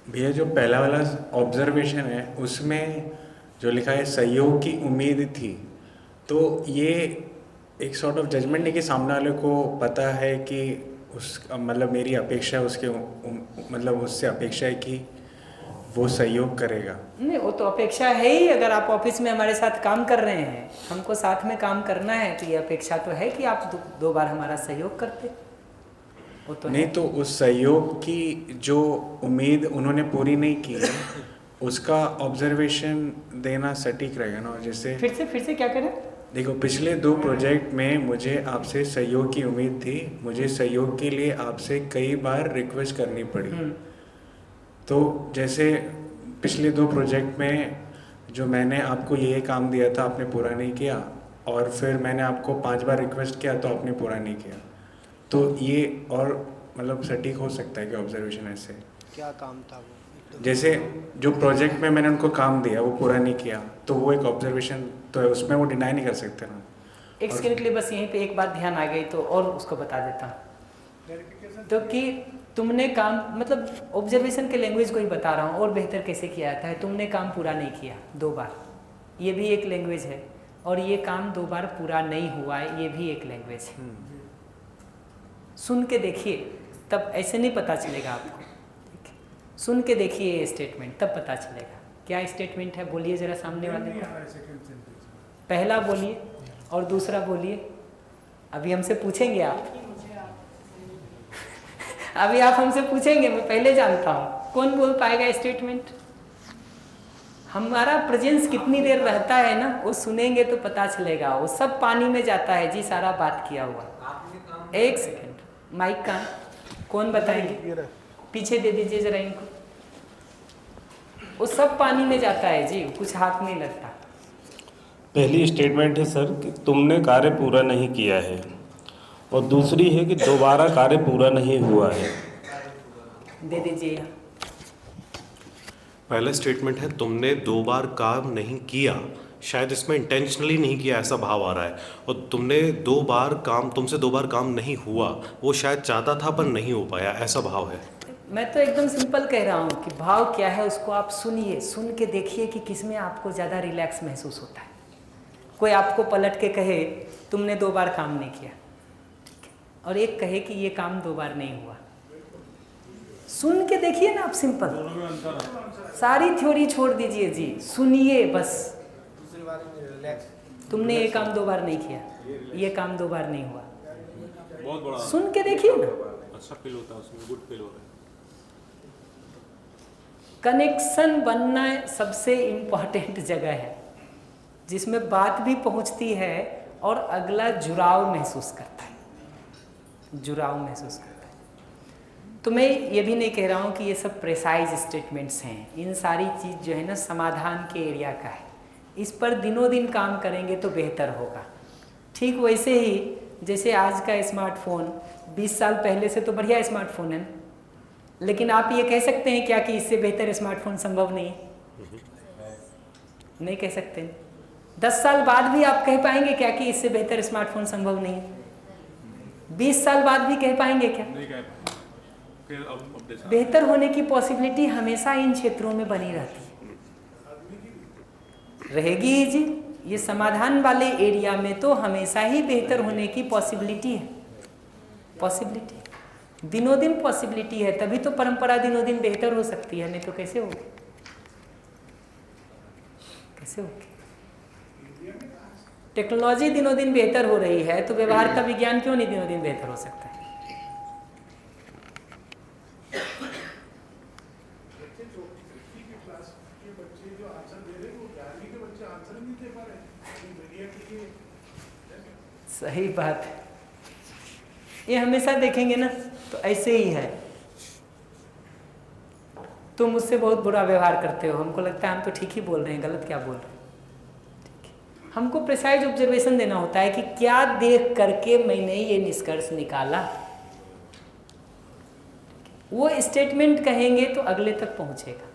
भैया जो पहला वाला ऑब्जर्वेशन है उसमें जो लिखा है सहयोग की उम्मीद थी, तो ये एक सॉर्ट ऑफ जजमेंट है कि सामने वाले को पता है कि उस मतलब मेरी अपेक्षा उसके मतलब उससे अपेक्षा है कि वो सहयोग करेगा। नहीं, वो तो अपेक्षा है ही। अगर आप ऑफिस में हमारे साथ काम कर रहे हैं, हमको साथ में काम करना है, तो ये अपेक्षा तो है कि आप दो बार हमारा सहयोग करते। वो तो नहीं, तो उस सहयोग की जो उम्मीद उन्होंने पूरी नहीं की है उसका ऑब्जर्वेशन देना सटीक रहेगा ना। जैसे फिर से क्या करें? देखो, पिछले 2 प्रोजेक्ट में मुझे आपसे सहयोग की उम्मीद थी, मुझे सहयोग के लिए आपसे कई बार रिक्वेस्ट करनी पड़ी। तो जैसे पिछले 2 प्रोजेक्ट में जो मैंने आपको ये काम दिया था आपने पूरा नहीं किया, और फिर मैंने आपको 5 बार रिक्वेस्ट किया तो आपने पूरा नहीं किया। तो ये और मतलब सटीक हो सकता है कि ऑब्जर्वेशन ऐसे क्या काम था वो? जैसे जो प्रोजेक्ट में मैंने उनको काम दिया वो पूरा नहीं किया, तो वो एक ऑब्जर्वेशन तो है, उसमें वो डिनाई नहीं कर सकते ना। एक सेकंड के लिए बस यहीं पे एक बात ध्यान आ गई तो और उसको बता देता हूँ। तो कि तुमने काम, मतलब ऑब्जर्वेशन के लैंग्वेज को ही बता रहा हूँ और बेहतर कैसे किया जाता है। तुमने काम पूरा नहीं किया 2 बार, ये भी एक लैंग्वेज है, और ये काम 2 बार पूरा नहीं हुआ है, ये भी एक लैंग्वेज है। सुन के देखिए, तब ऐसे नहीं पता चलेगा आपको। सुन के देखिए ये स्टेटमेंट, तब पता चलेगा क्या स्टेटमेंट है। बोलिए जरा सामने वाले को। पहला बोलिए और दूसरा बोलिए। अभी हमसे पूछेंगे आप अभी आप हमसे पूछेंगे, मैं पहले जानता हूँ। कौन बोल पाएगा स्टेटमेंट? हमारा प्रेजेंस कितनी देर रहता है ना, वो सुनेंगे तो पता चलेगा। वो सब पानी में जाता है जी, सारा बात किया हुआ। एक सेकंड, माइक का कौन बताएंगे? पीछे दे दीजिए जरा इनको। वो सब पानी में जाता है जी, कुछ हाथ नहीं लगता। पहली स्टेटमेंट है सर कि तुमने कार्य पूरा नहीं किया है, और दूसरी है कि दोबारा कार्य पूरा नहीं हुआ है। दे दीजिए। पहला स्टेटमेंट है तुमने 2 बार काम नहीं किया, शायद इसमें इंटेंशनली नहीं किया ऐसा भाव आ रहा है। और तुमने 2 बार काम, तुमसे 2 बार काम नहीं हुआ, वो शायद चाहता था पर नहीं हो पाया, ऐसा भाव है। मैं तो एकदम सिंपल कह रहा हूँ कि भाव क्या है उसको आप सुनिए, सुन के देखिए कि किसमें आपको ज़्यादा रिलैक्स महसूस होता है। कोई आपको पलट के कहे तुमने 2 बार काम नहीं किया, और एक कहे कि ये काम 2 बार नहीं हुआ। सुन के देखिए ना आप, सिंपल। सारी थ्योरी छोड़ दीजिए जी, सुनिए बस। तुमने ये काम 2 बार नहीं किया, ये काम 2 बार नहीं हुआ, बहुत बड़ा सुन के देखिए ना। अच्छा फील होता है उसमें, गुड फील हो रहा है। कनेक्शन बनना सबसे इम्पोर्टेंट जगह है, जिसमें बात भी पहुंचती है और अगला जुड़ाव महसूस करता है, जुड़ाव महसूस करता है। तो मैं ये भी नहीं कह रहा हूँ कि ये सब प्रेसाइज स्टेटमेंट्स हैं। इन सारी चीज़ जो है ना समाधान के एरिया का है। इस पर दिनों दिन काम करेंगे तो बेहतर होगा। ठीक वैसे ही जैसे आज का स्मार्टफोन 20 साल पहले से तो बढ़िया स्मार्टफोन है, लेकिन आप ये कह सकते हैं क्या कि इससे बेहतर स्मार्टफोन संभव नहीं है? नहीं कह सकते। 10 साल बाद भी आप कह पाएंगे क्या कि इससे बेहतर स्मार्टफोन संभव नहीं है? 20 साल बाद भी कह पाएंगे क्या? नहीं कह पाएंगे। फिर अब बेहतर होने की पॉसिबिलिटी हमेशा इन क्षेत्रों में बनी रहती है, रहेगी ही जी। ये समाधान वाले एरिया में तो हमेशा ही बेहतर होने की पॉसिबिलिटी है, पॉसिबिलिटी दिनों दिन पॉसिबिलिटी है। तभी तो परंपरा दिनों दिन बेहतर हो सकती है, नहीं तो कैसे होगी? कैसे होगी? टेक्नोलॉजी दिनों दिन बेहतर हो रही है तो व्यवहार का विज्ञान क्यों नहीं दिनों दिन बेहतर हो सकता है? सही बात है। ये हमेशा देखेंगे ना तो ऐसे ही है। तुम मुझसे बहुत बुरा व्यवहार करते हो, हमको लगता है हम तो ठीक ही बोल रहे हैं, गलत क्या बोल रहे हैं। हमको प्रिसाइज ऑब्जर्वेशन देना होता है कि क्या देख करके मैंने ये निष्कर्ष निकाला। वो स्टेटमेंट कहेंगे तो अगले तक पहुंचेगा,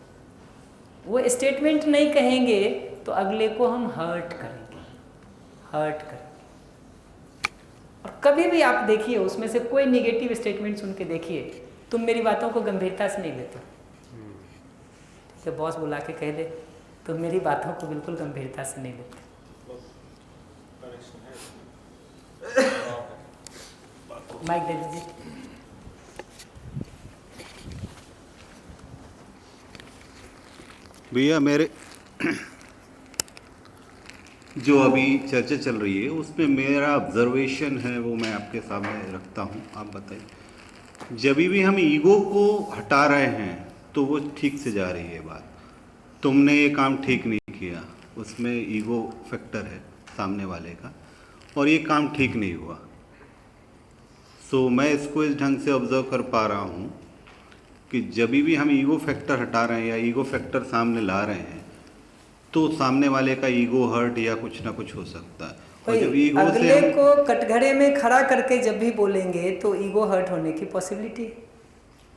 वो स्टेटमेंट नहीं कहेंगे तो अगले को हम हर्ट करेंगे। और कभी भी आप देखिए उसमें से कोई निगेटिव स्टेटमेंट सुन के देखिए, तुम मेरी बातों को गंभीरता से नहीं लेते। तो बॉस बुला के कह दे तुम मेरी बातों को बिल्कुल गंभीरता से नहीं लेते। माइक दे दीजिए। भैया मेरे जो अभी चर्चा चल रही है उसमें मेरा ऑब्जर्वेशन है वो मैं आपके सामने रखता हूँ। आप बताइए, जब भी हम ईगो को हटा रहे हैं तो वो ठीक से जा रही है बात। तुमने ये काम ठीक नहीं किया, उसमें ईगो फैक्टर है सामने वाले का, और ये काम ठीक नहीं हुआ। सो मैं इसको इस ढंग से ऑब्जर्व कर पा रहा हूँ कि जब भी हम ईगो फैक्टर हटा रहे हैं या ईगो फैक्टर सामने ला रहे हैं तो सामने वाले का ईगो हर्ट या कुछ ना कुछ हो सकता है। और जब ईगो अगले को कटघरे में खड़ा करके जब भी बोलेंगे तो ईगो हर्ट होने की पॉसिबिलिटी है,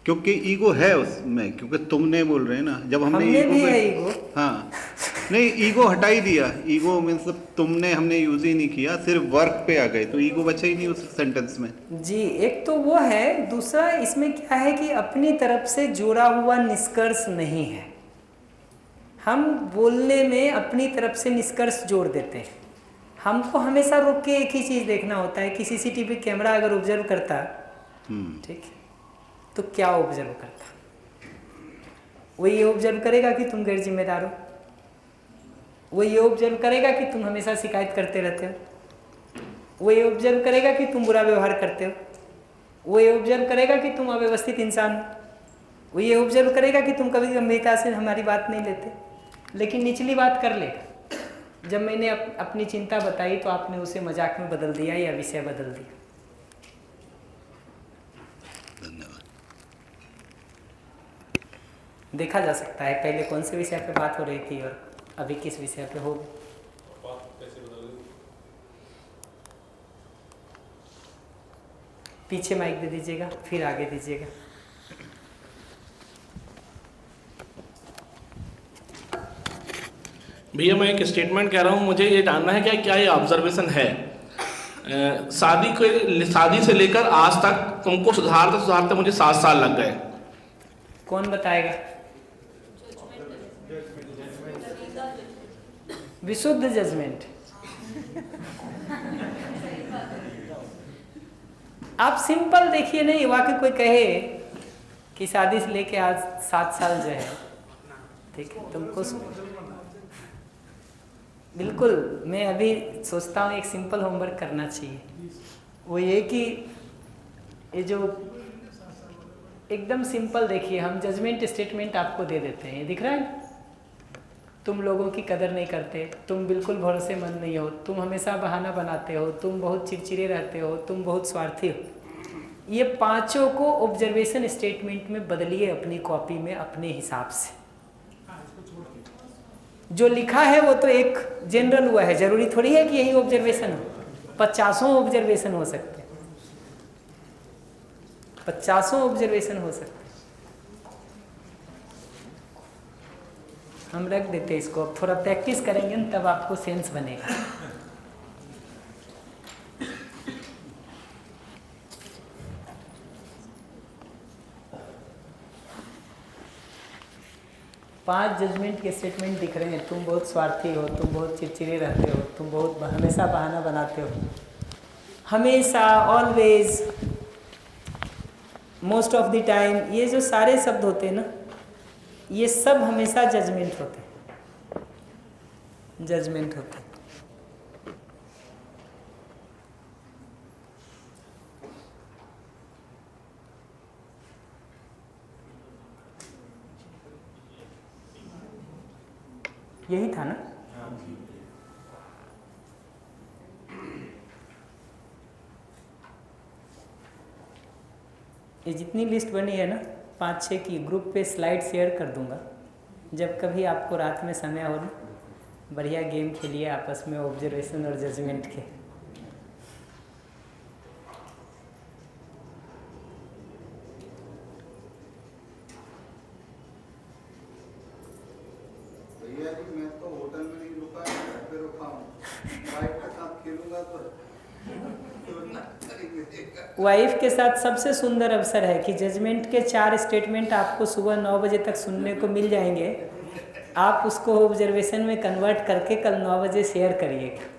क्योंकि ईगो है उसमें, क्योंकि तुमने बोल रहे हैं ना, जब हमने भी है ईगो। हाँ नहीं, ईगो हटा ही दिया। ईगो मीन्स तुमने, हमने यूज ही नहीं किया, सिर्फ वर्क पे आ गए तो ईगो बचा ही नहीं उस सेंटेंस में। जी, एक तो वो है, दूसरा इसमें क्या है कि अपनी तरफ से जोड़ा हुआ निष्कर्ष नहीं है। हम बोलने में अपनी तरफ से निष्कर्ष जोड़ देते हैं। हमको हमेशा रोक के एक ही चीज़ देखना होता है कि सीसीटीवी कैमरा अगर ऑब्जर्व करता, ठीक है, तो क्या ऑब्जर्व करता? वो ये ऑब्जर्व करेगा कि तुम गैर जिम्मेदार हो, वो ये ऑब्जर्व करेगा कि तुम हमेशा शिकायत करते रहते हो, वो ये ऑब्जर्व करेगा कि तुम बुरा व्यवहार करते हो, वो ये ऑब्जर्व करेगा कि तुम अव्यवस्थित इंसान हो, वो ये ऑब्जर्व करेगा कि तुम कभी गंभीरता से हमारी बात नहीं लेते। लेकिन निचली बात कर लेगा। जब मैंने अपनी चिंता बताई तो आपने उसे मजाक में बदल दिया या विषय बदल दिया। देखा जा सकता है पहले कौन से विषय पे बात हो रही थी और अभी किस विषय पे होगी। पीछे माइक दे दीजिएगा, फिर आगे दीजिएगा। भैया मैं एक स्टेटमेंट कह रहा हूँ, मुझे ये जानना है क्या ये ऑब्जर्वेशन है? शादी से लेकर आज तक तुमको सुधारते मुझे 7 साल लग गए। कौन बताएगा? विशुद्ध जजमेंट। आप सिंपल देखिए, नहीं वाकई कोई कहे कि शादी से लेके आज 7 साल जो है, ठीक है, तुमको बिल्कुल, मैं अभी सोचता हूँ एक सिंपल होमवर्क करना चाहिए। वो ये कि ये जो एकदम सिंपल देखिए, हम जजमेंट स्टेटमेंट आपको दे देते हैं, ये दिख रहा है। तुम लोगों की कदर नहीं करते, तुम बिल्कुल भरोसेमंद नहीं हो, तुम हमेशा बहाना बनाते हो, तुम बहुत चिड़चिड़े रहते हो, तुम बहुत स्वार्थी हो। ये पांचों को ऑब्जर्वेशन स्टेटमेंट में बदलिए अपनी कॉपी में अपने हिसाब से। जो लिखा है वो तो एक जनरल हुआ है, जरूरी थोड़ी है कि यही ऑब्जर्वेशन हो। 50 ऑब्जर्वेशन हो सकते हैं, 50 ऑब्जर्वेशन हो सकते हैं। हम रख देते इसको, अब थोड़ा प्रैक्टिस करेंगे ना तब आपको सेंस बनेगा। पांच जजमेंट के स्टेटमेंट दिख रहे हैं। तुम बहुत स्वार्थी हो, तुम बहुत चिड़चिड़े रहते हो, तुम बहुत हमेशा बहाना बनाते हो, हमेशा, always, most of the time, ये जो सारे शब्द होते हैं ना, ये सब हमेशा जजमेंट होते हैं, जजमेंट होते हैं। यही था ना? ये जितनी लिस्ट बनी है ना 5-6 की, ग्रुप पे स्लाइड शेयर कर दूंगा। जब कभी आपको रात में समय हो ना, बढ़िया गेम खेलिए आपस में ऑब्जर्वेशन और जजमेंट के। वाइफ के साथ सबसे सुंदर अवसर है कि जजमेंट के 4 स्टेटमेंट आपको सुबह 9 बजे तक सुनने को मिल जाएंगे। आप उसको ऑब्जर्वेशन में कन्वर्ट करके कल 9 बजे शेयर करिएगा।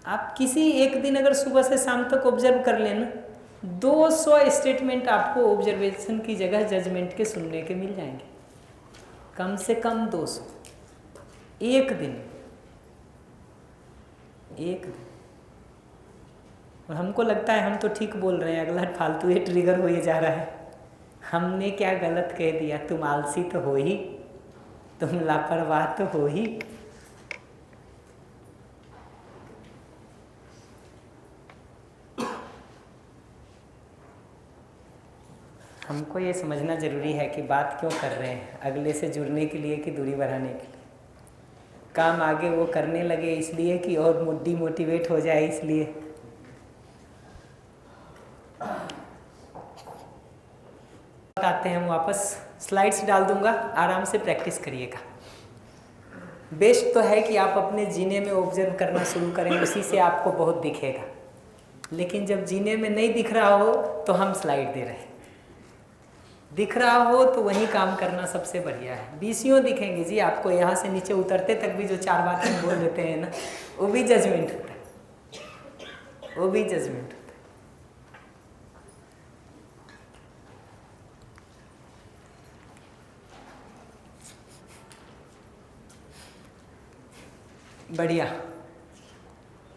आप किसी एक दिन अगर सुबह से शाम तक ऑब्जर्व कर लेना, 200 स्टेटमेंट आपको ऑब्जर्वेशन की जगह जजमेंट के सुनने के मिल जाएंगे। कम से कम 200 एक दिन। और हमको लगता है हम तो ठीक बोल रहे हैं, अगला फालतू ही ट्रिगर हो जा रहा है। हमने क्या गलत कह दिया? तुम आलसी तो हो ही, तुम लापरवाह तो हो ही। हमको ये समझना ज़रूरी है कि बात क्यों कर रहे हैं, अगले से जुड़ने के लिए कि दूरी बढ़ाने के लिए। काम आगे वो करने लगे इसलिए कि और डिमोटिवेट हो जाए इसलिए। आते हैं हम वापस, स्लाइड्स डाल दूंगा, आराम से प्रैक्टिस करिएगा। बेस्ट तो है कि आप अपने जीने में ऑब्जर्व करना शुरू करें, उसी से आपको बहुत दिखेगा। लेकिन जब जीने में नहीं दिख रहा हो तो हम स्लाइड दे रहे हैं, दिख रहा हो तो वही काम करना सबसे बढ़िया है। 20 दिखेंगे जी आपको, यहाँ से नीचे उतरते तक भी जो 4 बातें बोल देते हैं ना, वो भी जजमेंट होता है, वो भी जजमेंट होता है। बढ़िया।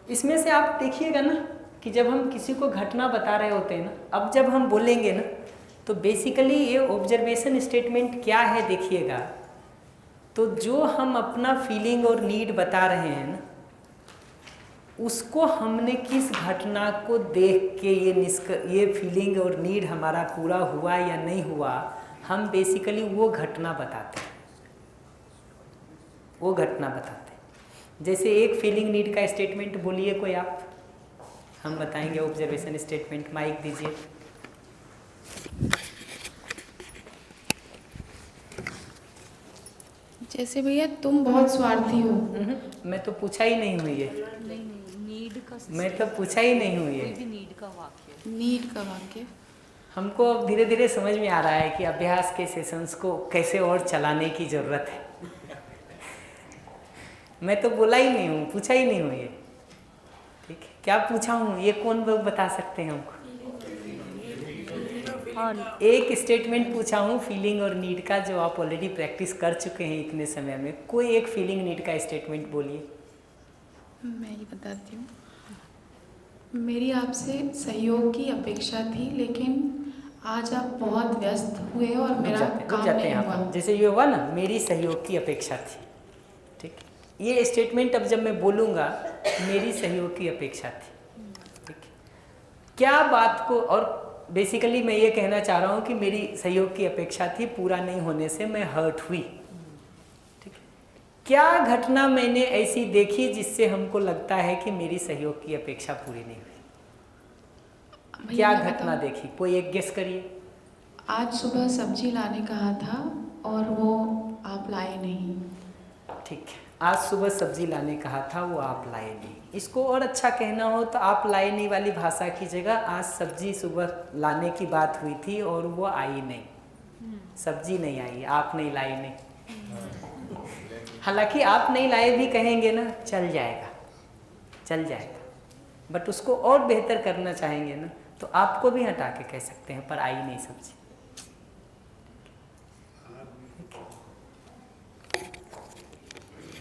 इसमें से आप देखिएगा ना कि जब हम किसी को घटना बता रहे होते हैं ना, अब जब हम बोलेंगे ना तो बेसिकली ये ऑब्जर्वेशन स्टेटमेंट क्या है देखिएगा। तो जो हम अपना फीलिंग और नीड बता रहे हैं ना, उसको हमने किस घटना को देख के ये फीलिंग और नीड हमारा पूरा हुआ या नहीं हुआ, हम बेसिकली वो घटना बताते हैं, वो घटना बताते हैं। जैसे एक फीलिंग नीड का स्टेटमेंट बोलिए कोई आप, हम बताएंगे ऑब्जर्वेशन स्टेटमेंट। माइक दीजिए। जैसे भैया तुम बहुत स्वार्थी हो। मैं तो पूछा ही नहीं हूँ ये, नीड का, मैं तो पूछा ही नहीं हूँ ये। नीड का वाक्य, नीड का वाक्य हमको अब धीरे धीरे समझ में आ रहा है कि अभ्यास के सेशंस को कैसे और चलाने की ज़रूरत है। मैं तो बोला ही नहीं हूँ, पूछा ही नहीं हूँ ये। ठीक है, क्या पूछा हूँ ये कौन लोग बता सकते हैं हमको? एक स्टेटमेंट पूछा हूँ फीलिंग और नीड का, जो आप ऑलरेडी प्रैक्टिस कर चुके हैं इतने समय में। कोई एक फीलिंग नीड का स्टेटमेंट बोलिए। मैं ही बताती हूँ। मेरी आपसे सहयोग की अपेक्षा थी, लेकिन आज आप बहुत व्यस्त हुए और मेरा काम नहीं हुआ। जैसे ये हुआ ना, मेरी सहयोग की अपेक्षा थी। ठीक, ये स्टेटमेंट अब जब मैं बोलूँगा मेरी सहयोग की अपेक्षा थी, ठीक, क्या बात को, और बेसिकली मैं ये कहना चाह रहा हूँ कि मेरी सहयोग की अपेक्षा थी, पूरा नहीं होने से मैं हर्ट हुई। ठीक, क्या घटना मैंने ऐसी देखी जिससे हमको लगता है कि मेरी सहयोग की अपेक्षा पूरी नहीं हुई? क्या घटना देखी? कोई एक गेस करिए। आज सुबह सब्जी लाने कहा था और वो आप लाए नहीं। ठीक है, आज सुबह सब्जी लाने कहा था, वो आप लाए नहीं। इसको और अच्छा कहना हो तो आप लाए नहीं वाली भाषा की जगह आज सब्जी सुबह लाने की बात हुई थी और वो आई नहीं, सब्जी नहीं आई, आप नहीं लाए नहीं। हालांकि आप नहीं लाए भी कहेंगे ना, चल जाएगा, चल जाएगा, बट उसको और बेहतर करना चाहेंगे ना तो आपको भी हटा के कह सकते हैं, पर आई नहीं सब्जी।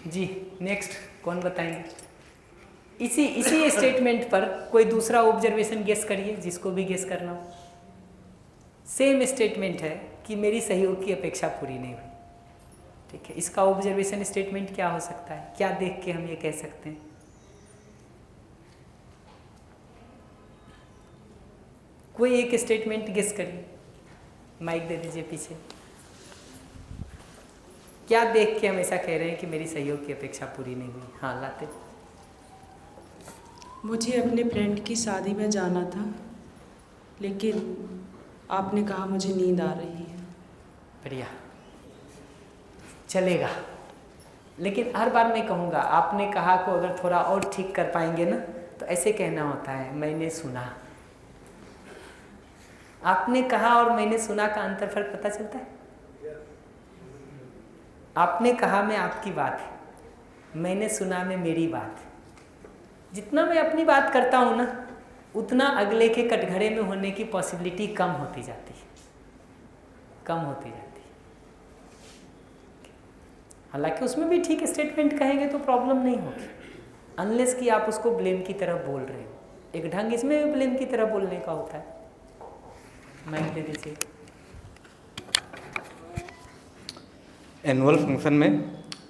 जी नेक्स्ट कौन बताएंगे? इसी स्टेटमेंट पर कोई दूसरा ऑब्जर्वेशन गेस करिए, जिसको भी गेस करना हो। सेम स्टेटमेंट है कि मेरी सहयोग की अपेक्षा पूरी नहीं हुई। ठीक है, इसका ऑब्जर्वेशन स्टेटमेंट क्या हो सकता है? क्या देख के हम ये कह सकते हैं? कोई एक स्टेटमेंट गेस करिए। माइक दे दीजिए पीछे। क्या देख के हम ऐसा कह रहे हैं कि मेरी सहयोग की अपेक्षा पूरी नहीं हुई? हाँ लाते। मुझे अपने फ्रेंड की शादी में जाना था, लेकिन आपने कहा मुझे नींद आ रही है। बढ़िया, चलेगा। लेकिन हर बार मैं कहूँगा, आपने कहा को अगर थोड़ा और ठीक कर पाएंगे ना, तो ऐसे कहना होता है, मैंने सुना। आपने कहा और मैंने सुना का अंतर फर्क पता चलता है? आपने कहा में आपकी बात है, मैंने सुना में मेरी बात है। जितना मैं अपनी बात करता हूँ ना, उतना अगले के कटघरे में होने की पॉसिबिलिटी कम होती जाती है, कम होती जाती है। हालांकि उसमें भी ठीक स्टेटमेंट कहेंगे तो प्रॉब्लम नहीं होगी, अनलेस कि आप उसको ब्लेम की तरफ बोल रहे हो। एक ढंग इसमें भी ब्लेम की तरफ बोलने का होता है। माइक दे दीजिए। एनुअल फंक्शन में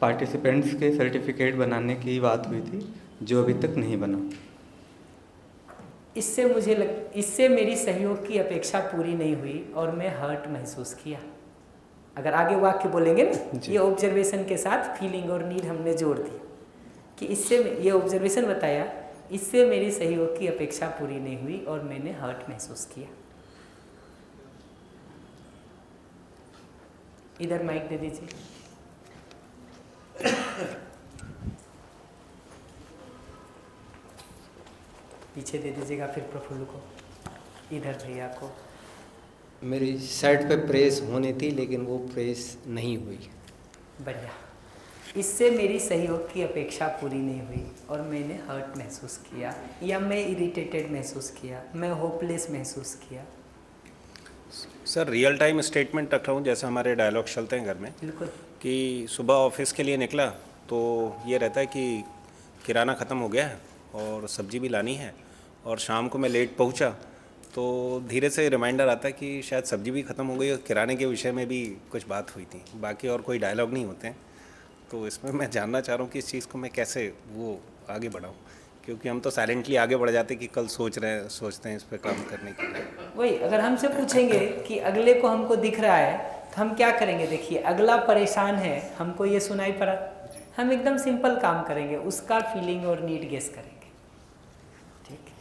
पार्टिसिपेंट्स के सर्टिफिकेट बनाने की बात हुई थी, जो अभी तक नहीं बना। इससे मेरी सहयोग की अपेक्षा पूरी नहीं हुई और मैं हर्ट महसूस किया। अगर आगे वाक्य बोलेंगे ना, ये ऑब्जर्वेशन के साथ फीलिंग और नीड हमने जोड़ दिया कि इससे ये ऑब्जर्वेशन बताया, इससे मेरी सहयोग की अपेक्षा पूरी नहीं हुई और मैंने हर्ट महसूस किया। इधर माइक दे दीजिए। पीछे दे दीजिएगा फिर प्रफुल्ल को, इधर भैया को। मेरी शर्ट पे प्रेस होनी थी लेकिन वो प्रेस नहीं हुई। बढ़िया। इससे मेरी सहयोग की अपेक्षा पूरी नहीं हुई और मैंने हर्ट महसूस किया, या मैं इरिटेटेड महसूस किया, मैं होपलेस महसूस किया। सर रियल टाइम स्टेटमेंट रख रहा हूँ, जैसे हमारे डायलॉग चलते हैं घर में। बिल्कुल। कि सुबह ऑफिस के लिए निकला तो ये रहता है कि किराना ख़त्म हो गया है और सब्ज़ी भी लानी है, और शाम को मैं लेट पहुँचा तो धीरे से रिमाइंडर आता है कि शायद सब्ज़ी भी ख़त्म हो गई और किराने के विषय में भी कुछ बात हुई थी। बाकी और कोई डायलॉग नहीं होते हैं। तो इसमें मैं जानना चाह रहा हूँ कि इस चीज़ को मैं कैसे वो आगे बढ़ाऊँ, क्योंकि हम तो साइलेंटली आगे बढ़ जाते कि कल सोचते हैं इस पर काम करने के लिए। वही अगर हमसे पूछेंगे कि अगले को हमको दिख रहा है तो हम क्या करेंगे? देखिए, अगला परेशान है, हमको ये सुनाई पड़ा, हम एकदम सिंपल काम करेंगे, उसका फीलिंग और नीड गेस करेंगे। ठीक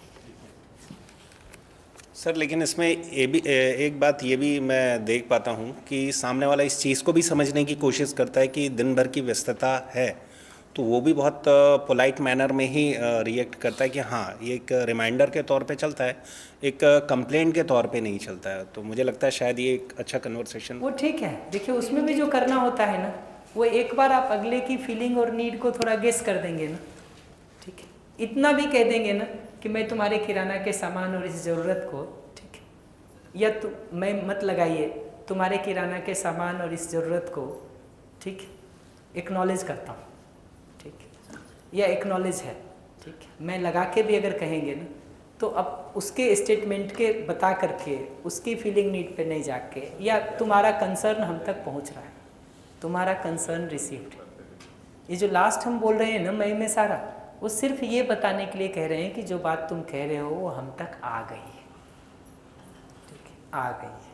सर, लेकिन इसमें ये भी एक बात ये भी मैं देख पाता हूँ कि सामने वाला इस चीज़ को भी समझने की कोशिश करता है कि दिन भर की व्यस्तता है, तो वो भी बहुत पोलाइट मैनर में ही रिएक्ट करता है कि हाँ, ये एक रिमाइंडर के तौर पे चलता है, एक कंप्लेंट के तौर पे नहीं चलता है। तो मुझे लगता है शायद ये एक अच्छा कन्वर्सेशन वो ठीक है। देखिए, उसमें भी जो करना होता है ना, वो एक बार आप अगले की फीलिंग और नीड को थोड़ा गेस कर देंगे ना, ठीक है, इतना भी कह देंगे ना कि मैं तुम्हारे किराना के सामान और इस ज़रूरत को, ठीक है, या मैं मत लगाइए, तुम्हारे किराना के सामान और इस ज़रूरत को, ठीक, एक्नॉलेज करता हूँ, ठीक, या एक्नॉलेज है, ठीक है, मैं लगा के भी अगर कहेंगे ना, तो अब उसके स्टेटमेंट के बता करके उसकी फीलिंग नीड पे नहीं जाके, या तुम्हारा कंसर्न हम तक पहुँच रहा है, तुम्हारा कंसर्न रिसीव्ड। ये जो लास्ट हम बोल रहे हैं ना, मैं में सारा, वो सिर्फ ये बताने के लिए कह रहे हैं कि जो बात तुम कह रहे हो वो हम तक आ गई है, ठीक है, आ गई है।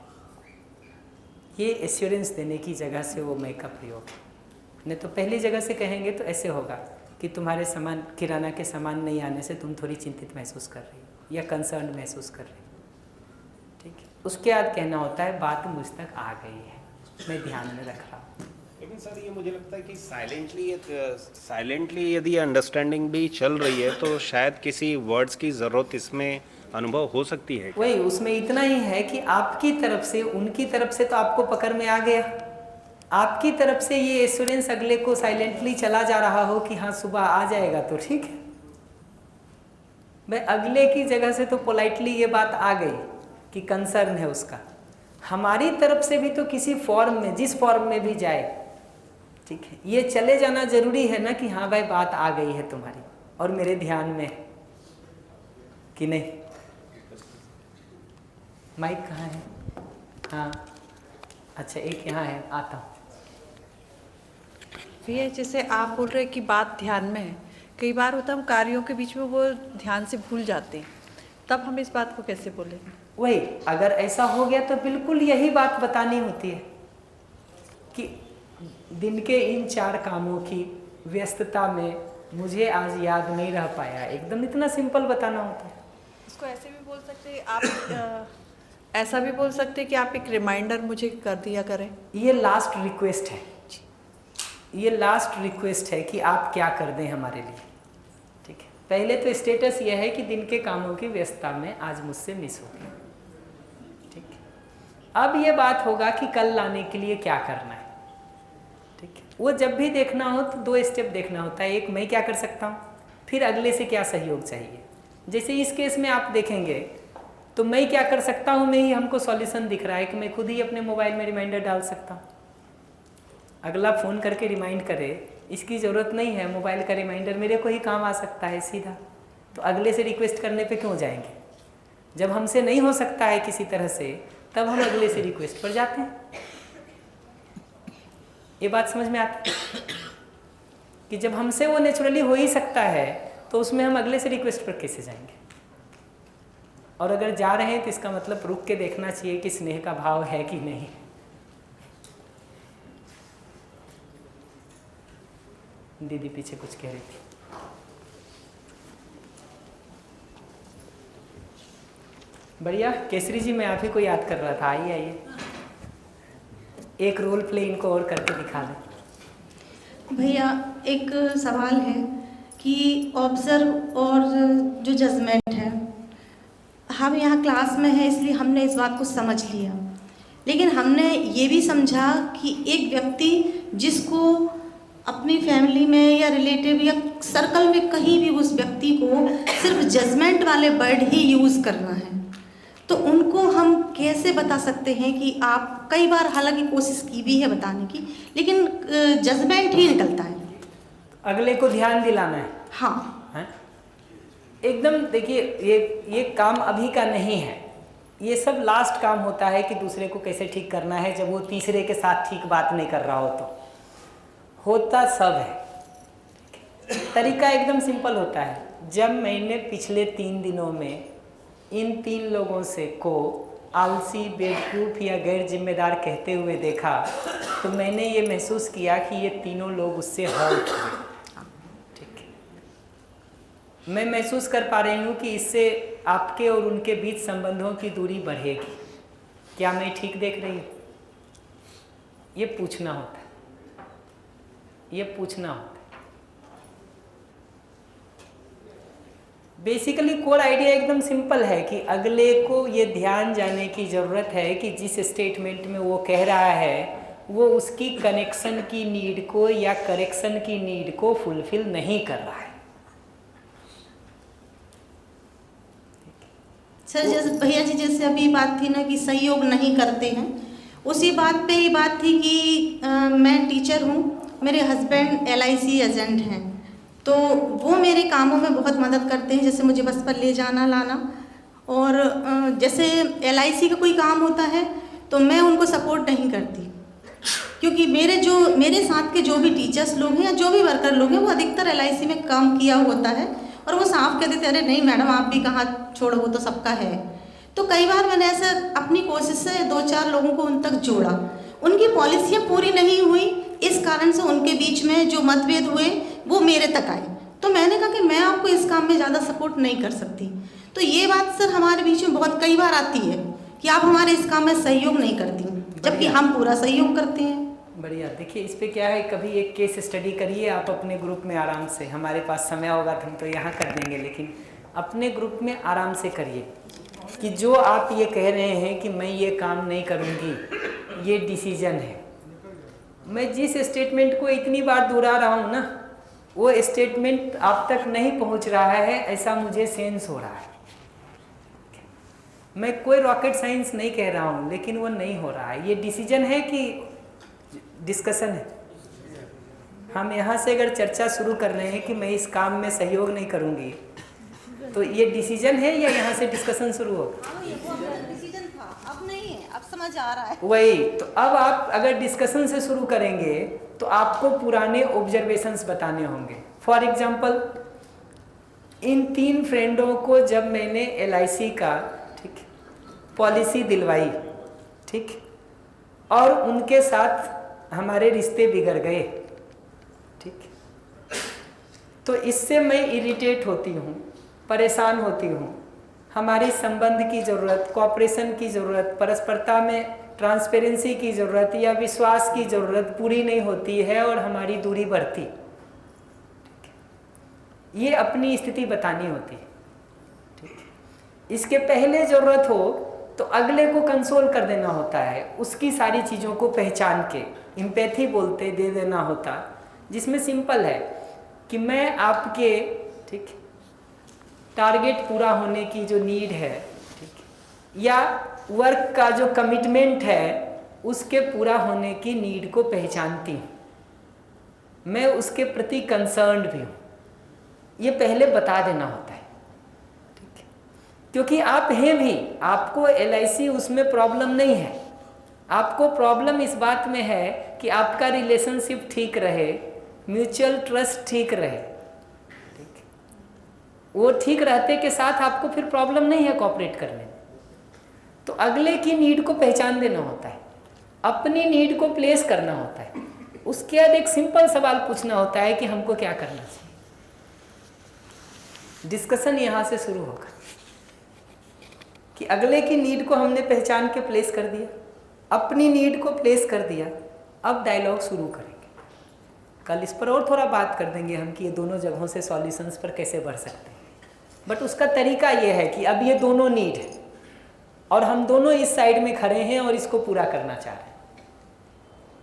ये एश्योरेंस देने की जगह से वो मैं का प्रयोग है। नहीं तो पहली जगह से कहेंगे तो ऐसे होगा कि तुम्हारे सामान, किराना के सामान नहीं आने से तुम थोड़ी चिंतित महसूस कर रही हो या कंसर्न महसूस कर रही हो, ठीक है। उसके बाद कहना होता है बात मुझ तक आ गई है, मैं ध्यान में रख रहा हूँ। लेकिन सर, ये मुझे लगता है कि साइलेंटली यदि अंडरस्टैंडिंग भी चल रही है तो शायद किसी वर्ड्स की ज़रूरत इसमें अनुभव हो सकती है। वही, उसमें इतना ही है कि आपकी तरफ से, उनकी तरफ से तो आपको पकड़ में आ गया, आपकी तरफ से ये एश्योरेंस अगले को साइलेंटली चला जा रहा हो कि हाँ सुबह आ जाएगा तो ठीक है। मैं अगले की जगह से तो पोलाइटली ये बात आ गई कि कंसर्न है उसका। हमारी तरफ से भी तो किसी फॉर्म में, जिस फॉर्म में भी जाए, ठीक है, ये चले जाना जरूरी है ना कि हाँ भाई बात आ गई है तुम्हारी और मेरे ध्यान में है कि नहीं। माइक कहाँ है? हाँ, अच्छा, एक यहाँ है, आता हूँ। भैया, जैसे आप बोल रहे हैं कि बात ध्यान में है, कई बार होता है हम कार्यों के बीच में वो ध्यान से भूल जाते हैं, तब हम इस बात को कैसे बोलेंगे? वही, अगर ऐसा हो गया तो बिल्कुल यही बात बतानी होती है कि दिन के इन 4 कामों की व्यस्तता में मुझे आज याद नहीं रह पाया, एकदम इतना सिंपल बताना होता है। इसको ऐसे भी बोल सकते हैं आप, ऐसा भी बोल सकते हैं कि आप एक रिमाइंडर मुझे कर दिया करें। ये लास्ट रिक्वेस्ट है, ये लास्ट रिक्वेस्ट है कि आप क्या कर दें हमारे लिए, ठीक है। पहले तो स्टेटस ये है कि दिन के कामों की व्यस्तता में आज मुझसे मिस हो गया, ठीक है। अब ये बात होगा कि कल लाने के लिए क्या करना है, ठीक है। वो जब भी देखना हो तो 2 स्टेप देखना होता है। एक, मैं क्या कर सकता हूँ, फिर अगले से क्या सहयोग चाहिए। जैसे इस केस में आप देखेंगे तो मैं क्या कर सकता हूँ में ही हमको सॉल्यूशन दिख रहा है कि मैं खुद ही अपने मोबाइल में रिमाइंडर डाल सकता हूँ। अगला फ़ोन करके रिमाइंड करे, इसकी ज़रूरत नहीं है, मोबाइल का रिमाइंडर मेरे को ही काम आ सकता है सीधा। तो अगले से रिक्वेस्ट करने पे क्यों जाएंगे? जब हमसे नहीं हो सकता है किसी तरह से, तब हम अगले से रिक्वेस्ट पर जाते हैं। ये बात समझ में आती है कि जब हमसे वो नेचुरली हो ही सकता है तो उसमें हम अगले से रिक्वेस्ट पर कैसे जाएंगे। और अगर जा रहे हैं तो इसका मतलब रुक के देखना चाहिए कि स्नेह का भाव है कि नहीं। दीदी पीछे कुछ कह रही थी। बढ़िया, केसरी जी मैं आप ही को याद कर रहा था। आइए आइए, एक रोल प्ले इनको और करके दिखा दें। भैया एक सवाल है कि ऑब्जर्व और जो जजमेंट है, हम यहाँ क्लास में हैं इसलिए हमने इस बात को समझ लिया, लेकिन हमने ये भी समझा कि एक व्यक्ति जिसको अपनी फैमिली में या रिलेटिव या सर्कल में कहीं भी उस व्यक्ति को सिर्फ जजमेंट वाले वर्ड ही यूज़ करना है, तो उनको हम कैसे बता सकते हैं कि आप, कई बार हालांकि कोशिश की भी है बताने की, लेकिन जजमेंट ही निकलता है। अगले को ध्यान दिलाना है। हाँ है? एकदम देखिए, ये काम अभी का नहीं है, ये सब लास्ट काम होता है कि दूसरे को कैसे ठीक करना है जब वो तीसरे के साथ ठीक बात नहीं कर रहा हो। तो होता सब है, तरीका एकदम सिंपल होता है। जब मैंने पिछले 3 दिनों में इन 3 लोगों से को आलसी, बेवकूफ़ या गैर जिम्मेदार कहते हुए देखा, तो मैंने ये महसूस किया कि ये तीनों लोग उससे हर्ट हुए। ठीक है, मैं महसूस कर पा रही हूँ कि इससे आपके और उनके बीच संबंधों की दूरी बढ़ेगी। क्या मैं ठीक देख रही हूँ? ये पूछना होता है, ये पूछना होता है। बेसिकली कोर आइडिया एकदम सिंपल है कि अगले को ये ध्यान जाने की ज़रूरत है कि जिस स्टेटमेंट में वो कह रहा है वो उसकी कनेक्शन की नीड को या करेक्शन की नीड को फुलफिल नहीं कर रहा है। सर जैसे भैया जी, जैसे अभी बात थी ना कि सहयोग नहीं करते हैं, उसी बात पे ही बात थी कि मैं टीचर हूँ, मेरे हस्बैंड LIC एजेंट हैं, तो वो मेरे कामों में बहुत मदद करते हैं, जैसे मुझे बस पर ले जाना लाना। और जैसे LIC का कोई काम होता है तो मैं उनको सपोर्ट नहीं करती, क्योंकि मेरे साथ के जो भी टीचर्स लोग हैं या जो भी वर्कर लोग हैं वो अधिकतर LIC में काम किया होता है, और वो साफ कह देते अरे नहीं मैडम आप भी कहाँ, छोड़ो वो तो सबका है। तो कई बार मैंने ऐसा अपनी कोशिश से 2-4 लोगों को उन तक जोड़ा, उनकी पॉलिसियाँ पूरी नहीं हुई, इस कारण से उनके बीच में जो मतभेद हुए वो मेरे तक आए। तो मैंने कहा कि मैं आपको इस काम में ज़्यादा सपोर्ट नहीं कर सकती। तो ये बात सर हमारे बीच में बहुत कई बार आती है कि आप हमारे इस काम में सहयोग नहीं करती, जबकि हम पूरा सहयोग करते हैं। बढ़िया, देखिए इस पे क्या है, कभी एक केस स्टडी करिए आप अपने ग्रुप में आराम से। हमारे पास समय होगा तो हम तो यहाँ कर देंगे, लेकिन अपने ग्रुप में आराम से करिए कि जो आप ये कह रहे हैं कि मैं ये काम नहीं करूँगी, ये डिसीजन है। मैं जिस स्टेटमेंट को इतनी बार दोहरा रहा हूँ ना, वो स्टेटमेंट आप तक नहीं पहुँच रहा है, ऐसा मुझे सेंस हो रहा है। मैं कोई रॉकेट साइंस नहीं कह रहा हूँ, लेकिन वो नहीं हो रहा है। ये डिसीजन है कि डिस्कशन है? हम यहाँ से अगर चर्चा शुरू कर रहे हैं कि मैं इस काम में सहयोग नहीं करूँगी, तो ये डिसीजन है या यहाँ से डिस्कशन शुरू होगा? डिसीजन था, अब नहीं है, अब समझ आ रहा है। वही तो, अब आप अगर डिस्कशन से शुरू करेंगे तो आपको पुराने ऑब्जर्वेशंस बताने होंगे। फॉर एग्जांपल, इन 3 फ्रेंडों को जब मैंने LIC का ठीक पॉलिसी दिलवाई, ठीक, और उनके साथ हमारे रिश्ते बिगड़ गए, ठीक, तो इससे मैं इरिटेट होती हूँ, परेशान होती हूँ। हमारी संबंध की ज़रूरत, कोऑपरेशन की ज़रूरत, परस्परता में ट्रांसपेरेंसी की ज़रूरत या विश्वास की ज़रूरत पूरी नहीं होती है और हमारी दूरी बढ़ती, ये अपनी स्थिति बतानी होती है। ठीक है। इसके पहले ज़रूरत हो तो अगले को कंसोल कर देना होता है, उसकी सारी चीज़ों को पहचान के एम्पैथी बोलते दे देना होता, जिसमें सिंपल है कि मैं आपके ठीक टारगेट पूरा होने की जो नीड है, ठीक, या वर्क का जो कमिटमेंट है उसके पूरा होने की नीड को पहचानती हूँ, मैं उसके प्रति कंसर्न्ड भी हूँ, ये पहले बता देना होता है। ठीक है। क्योंकि आप हैं भी, आपको LIC उसमें प्रॉब्लम नहीं है, आपको प्रॉब्लम इस बात में है कि आपका रिलेशनशिप ठीक रहे, म्यूचुअल ट्रस्ट ठीक रहे। ठीक है। वो ठीक रहते के साथ आपको फिर प्रॉब्लम नहीं है कोऑपरेट करने में। तो अगले की नीड को पहचान देना होता है, अपनी नीड को प्लेस करना होता है, उसके बाद एक सिंपल सवाल पूछना होता है कि हमको क्या करना चाहिए। डिस्कशन यहाँ से शुरू होगा कि अगले की नीड को हमने पहचान के प्लेस कर दिया, अपनी नीड को प्लेस कर दिया, अब डायलॉग शुरू करेंगे। कल इस पर और थोड़ा बात कर देंगे हम कि ये दोनों जगहों से सॉल्यूशंस पर कैसे बढ़ सकते हैं, बट उसका तरीका ये है कि अब ये दोनों नीड है और हम दोनों इस साइड में खड़े हैं और इसको पूरा करना चाह रहे हैं।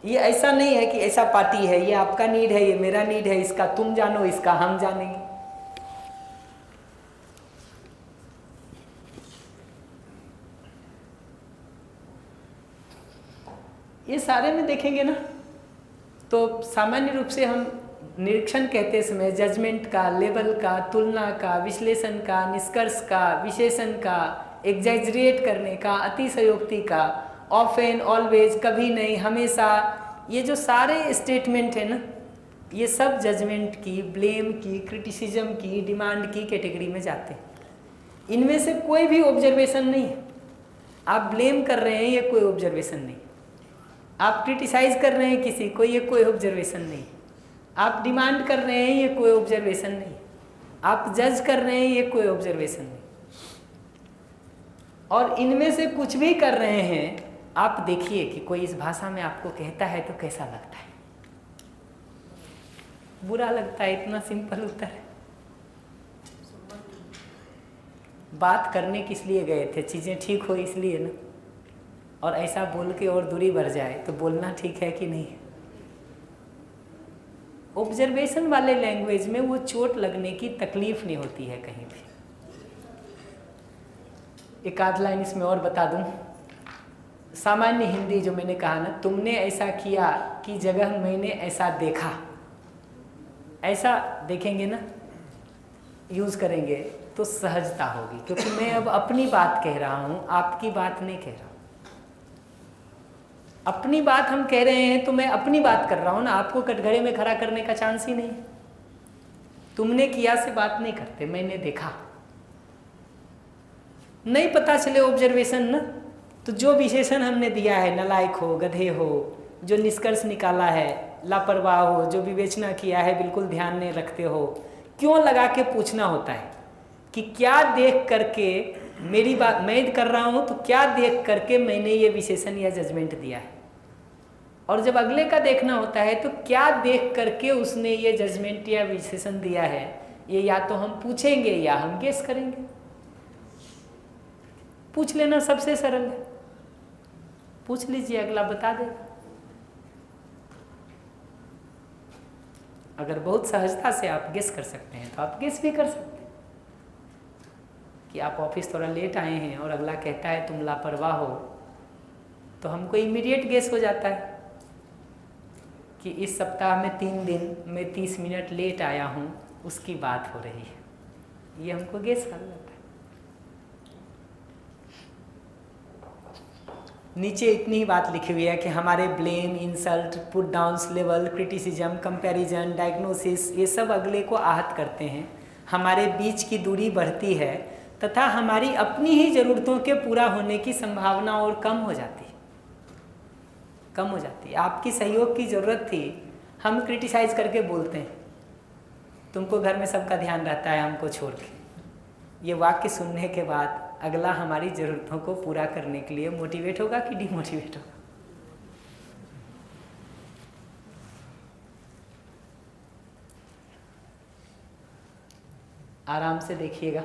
ये ऐसा नहीं है कि ऐसा पार्टी है, ये आपका नीड है, ये मेरा नीड है, इसका तुम जानो, इसका हम जानेंगे। ये सारे में देखेंगे ना तो सामान्य रूप से हम निरीक्षण कहते समय जजमेंट का, लेवल का, तुलना का, विश्लेषण का, निष्कर्ष का, विशेषण का, एग्जैजरेट करने का, अतिशयोक्ति का, ऑफेन, ऑलवेज, कभी नहीं, हमेशा, ये जो सारे स्टेटमेंट है ना, ये सब जजमेंट की, ब्लेम की, क्रिटिसिज्म की, डिमांड की कैटेगरी में जाते हैं। इनमें से कोई भी ऑब्जर्वेशन नहीं है। आप ब्लेम कर रहे हैं, ये कोई ऑब्जर्वेशन नहीं। आप क्रिटिसाइज कर रहे हैं किसी को, ये कोई ऑब्जर्वेशन नहीं। आप डिमांड कर रहे हैं, ये कोई ऑब्जर्वेशन नहीं। आप जज कर रहे हैं, ये कोई ऑब्जर्वेशन नहीं। और इनमें से कुछ भी कर रहे हैं, आप देखिए कि कोई इस भाषा में आपको कहता है तो कैसा लगता है? बुरा लगता है। इतना सिंपल उत्तर है। बात करने किस लिए गए थे? चीज़ें ठीक हो इसलिए ना। और ऐसा बोल के और दूरी बढ़ जाए तो बोलना ठीक है कि नहीं? ऑब्जर्वेशन वाले लैंग्वेज में वो चोट लगने की तकलीफ नहीं होती है कहीं भी। एक आध लाइन इसमें और बता दूं। सामान्य हिंदी जो मैंने कहा ना, तुमने ऐसा किया कि जगह मैंने ऐसा देखा, ऐसा देखेंगे ना, यूज करेंगे तो सहजता होगी, क्योंकि मैं अब अपनी बात कह रहा हूं, आपकी बात नहीं कह रहा हूं। अपनी बात हम कह रहे हैं तो मैं अपनी बात कर रहा हूं ना, आपको कटघरे में खड़ा करने का चांस ही नहीं। तुमने किया से बात नहीं करते, मैंने देखा। नहीं पता चले ऑब्जर्वेशन ना, तो जो विशेषण हमने दिया है, नालायक हो, गधे हो, जो निष्कर्ष निकाला है, लापरवाह हो, जो विवेचना किया है बिल्कुल ध्यान नहीं रखते हो, क्यों लगा के पूछना होता है कि क्या देख करके मेरी बात मैं कर रहा हूं, तो क्या देख करके मैंने ये विशेषण या जजमेंट दिया है। और जब अगले का देखना होता है तो क्या देख करके उसने ये जजमेंट या विशेषण दिया है, ये या तो हम पूछेंगे या हम गेस करेंगे। पूछ लेना सबसे सरल है, पूछ लीजिए, अगला बता देगा। अगर बहुत सहजता से आप गेस कर सकते हैं तो आप गेस भी कर सकते हैं कि आप ऑफिस थोड़ा लेट आए हैं और अगला कहता है तुम लापरवाह हो, तो हमको इमीडिएट गेस हो जाता है कि इस सप्ताह में 3 दिन में 30 मिनट लेट आया हूँ, उसकी बात हो रही है। ये हमको गेस कर लेता है। नीचे इतनी ही बात लिखी हुई है कि हमारे blame, insult, put downs, level, criticism, comparison, diagnosis, ये सब अगले को आहत करते हैं, हमारे बीच की दूरी बढ़ती है तथा हमारी अपनी ही ज़रूरतों के पूरा होने की संभावना और कम हो जाती है, कम हो जाती है। आपकी सहयोग की ज़रूरत थी, हम क्रिटिसाइज करके बोलते हैं तुमको घर में सबका ध्यान रहता है हमको छोड़ के। ये वाक्य सुनने के बाद अगला हमारी ज़रूरतों को पूरा करने के लिए मोटिवेट होगा कि डिमोटिवेट होगा। आराम से देखिएगा।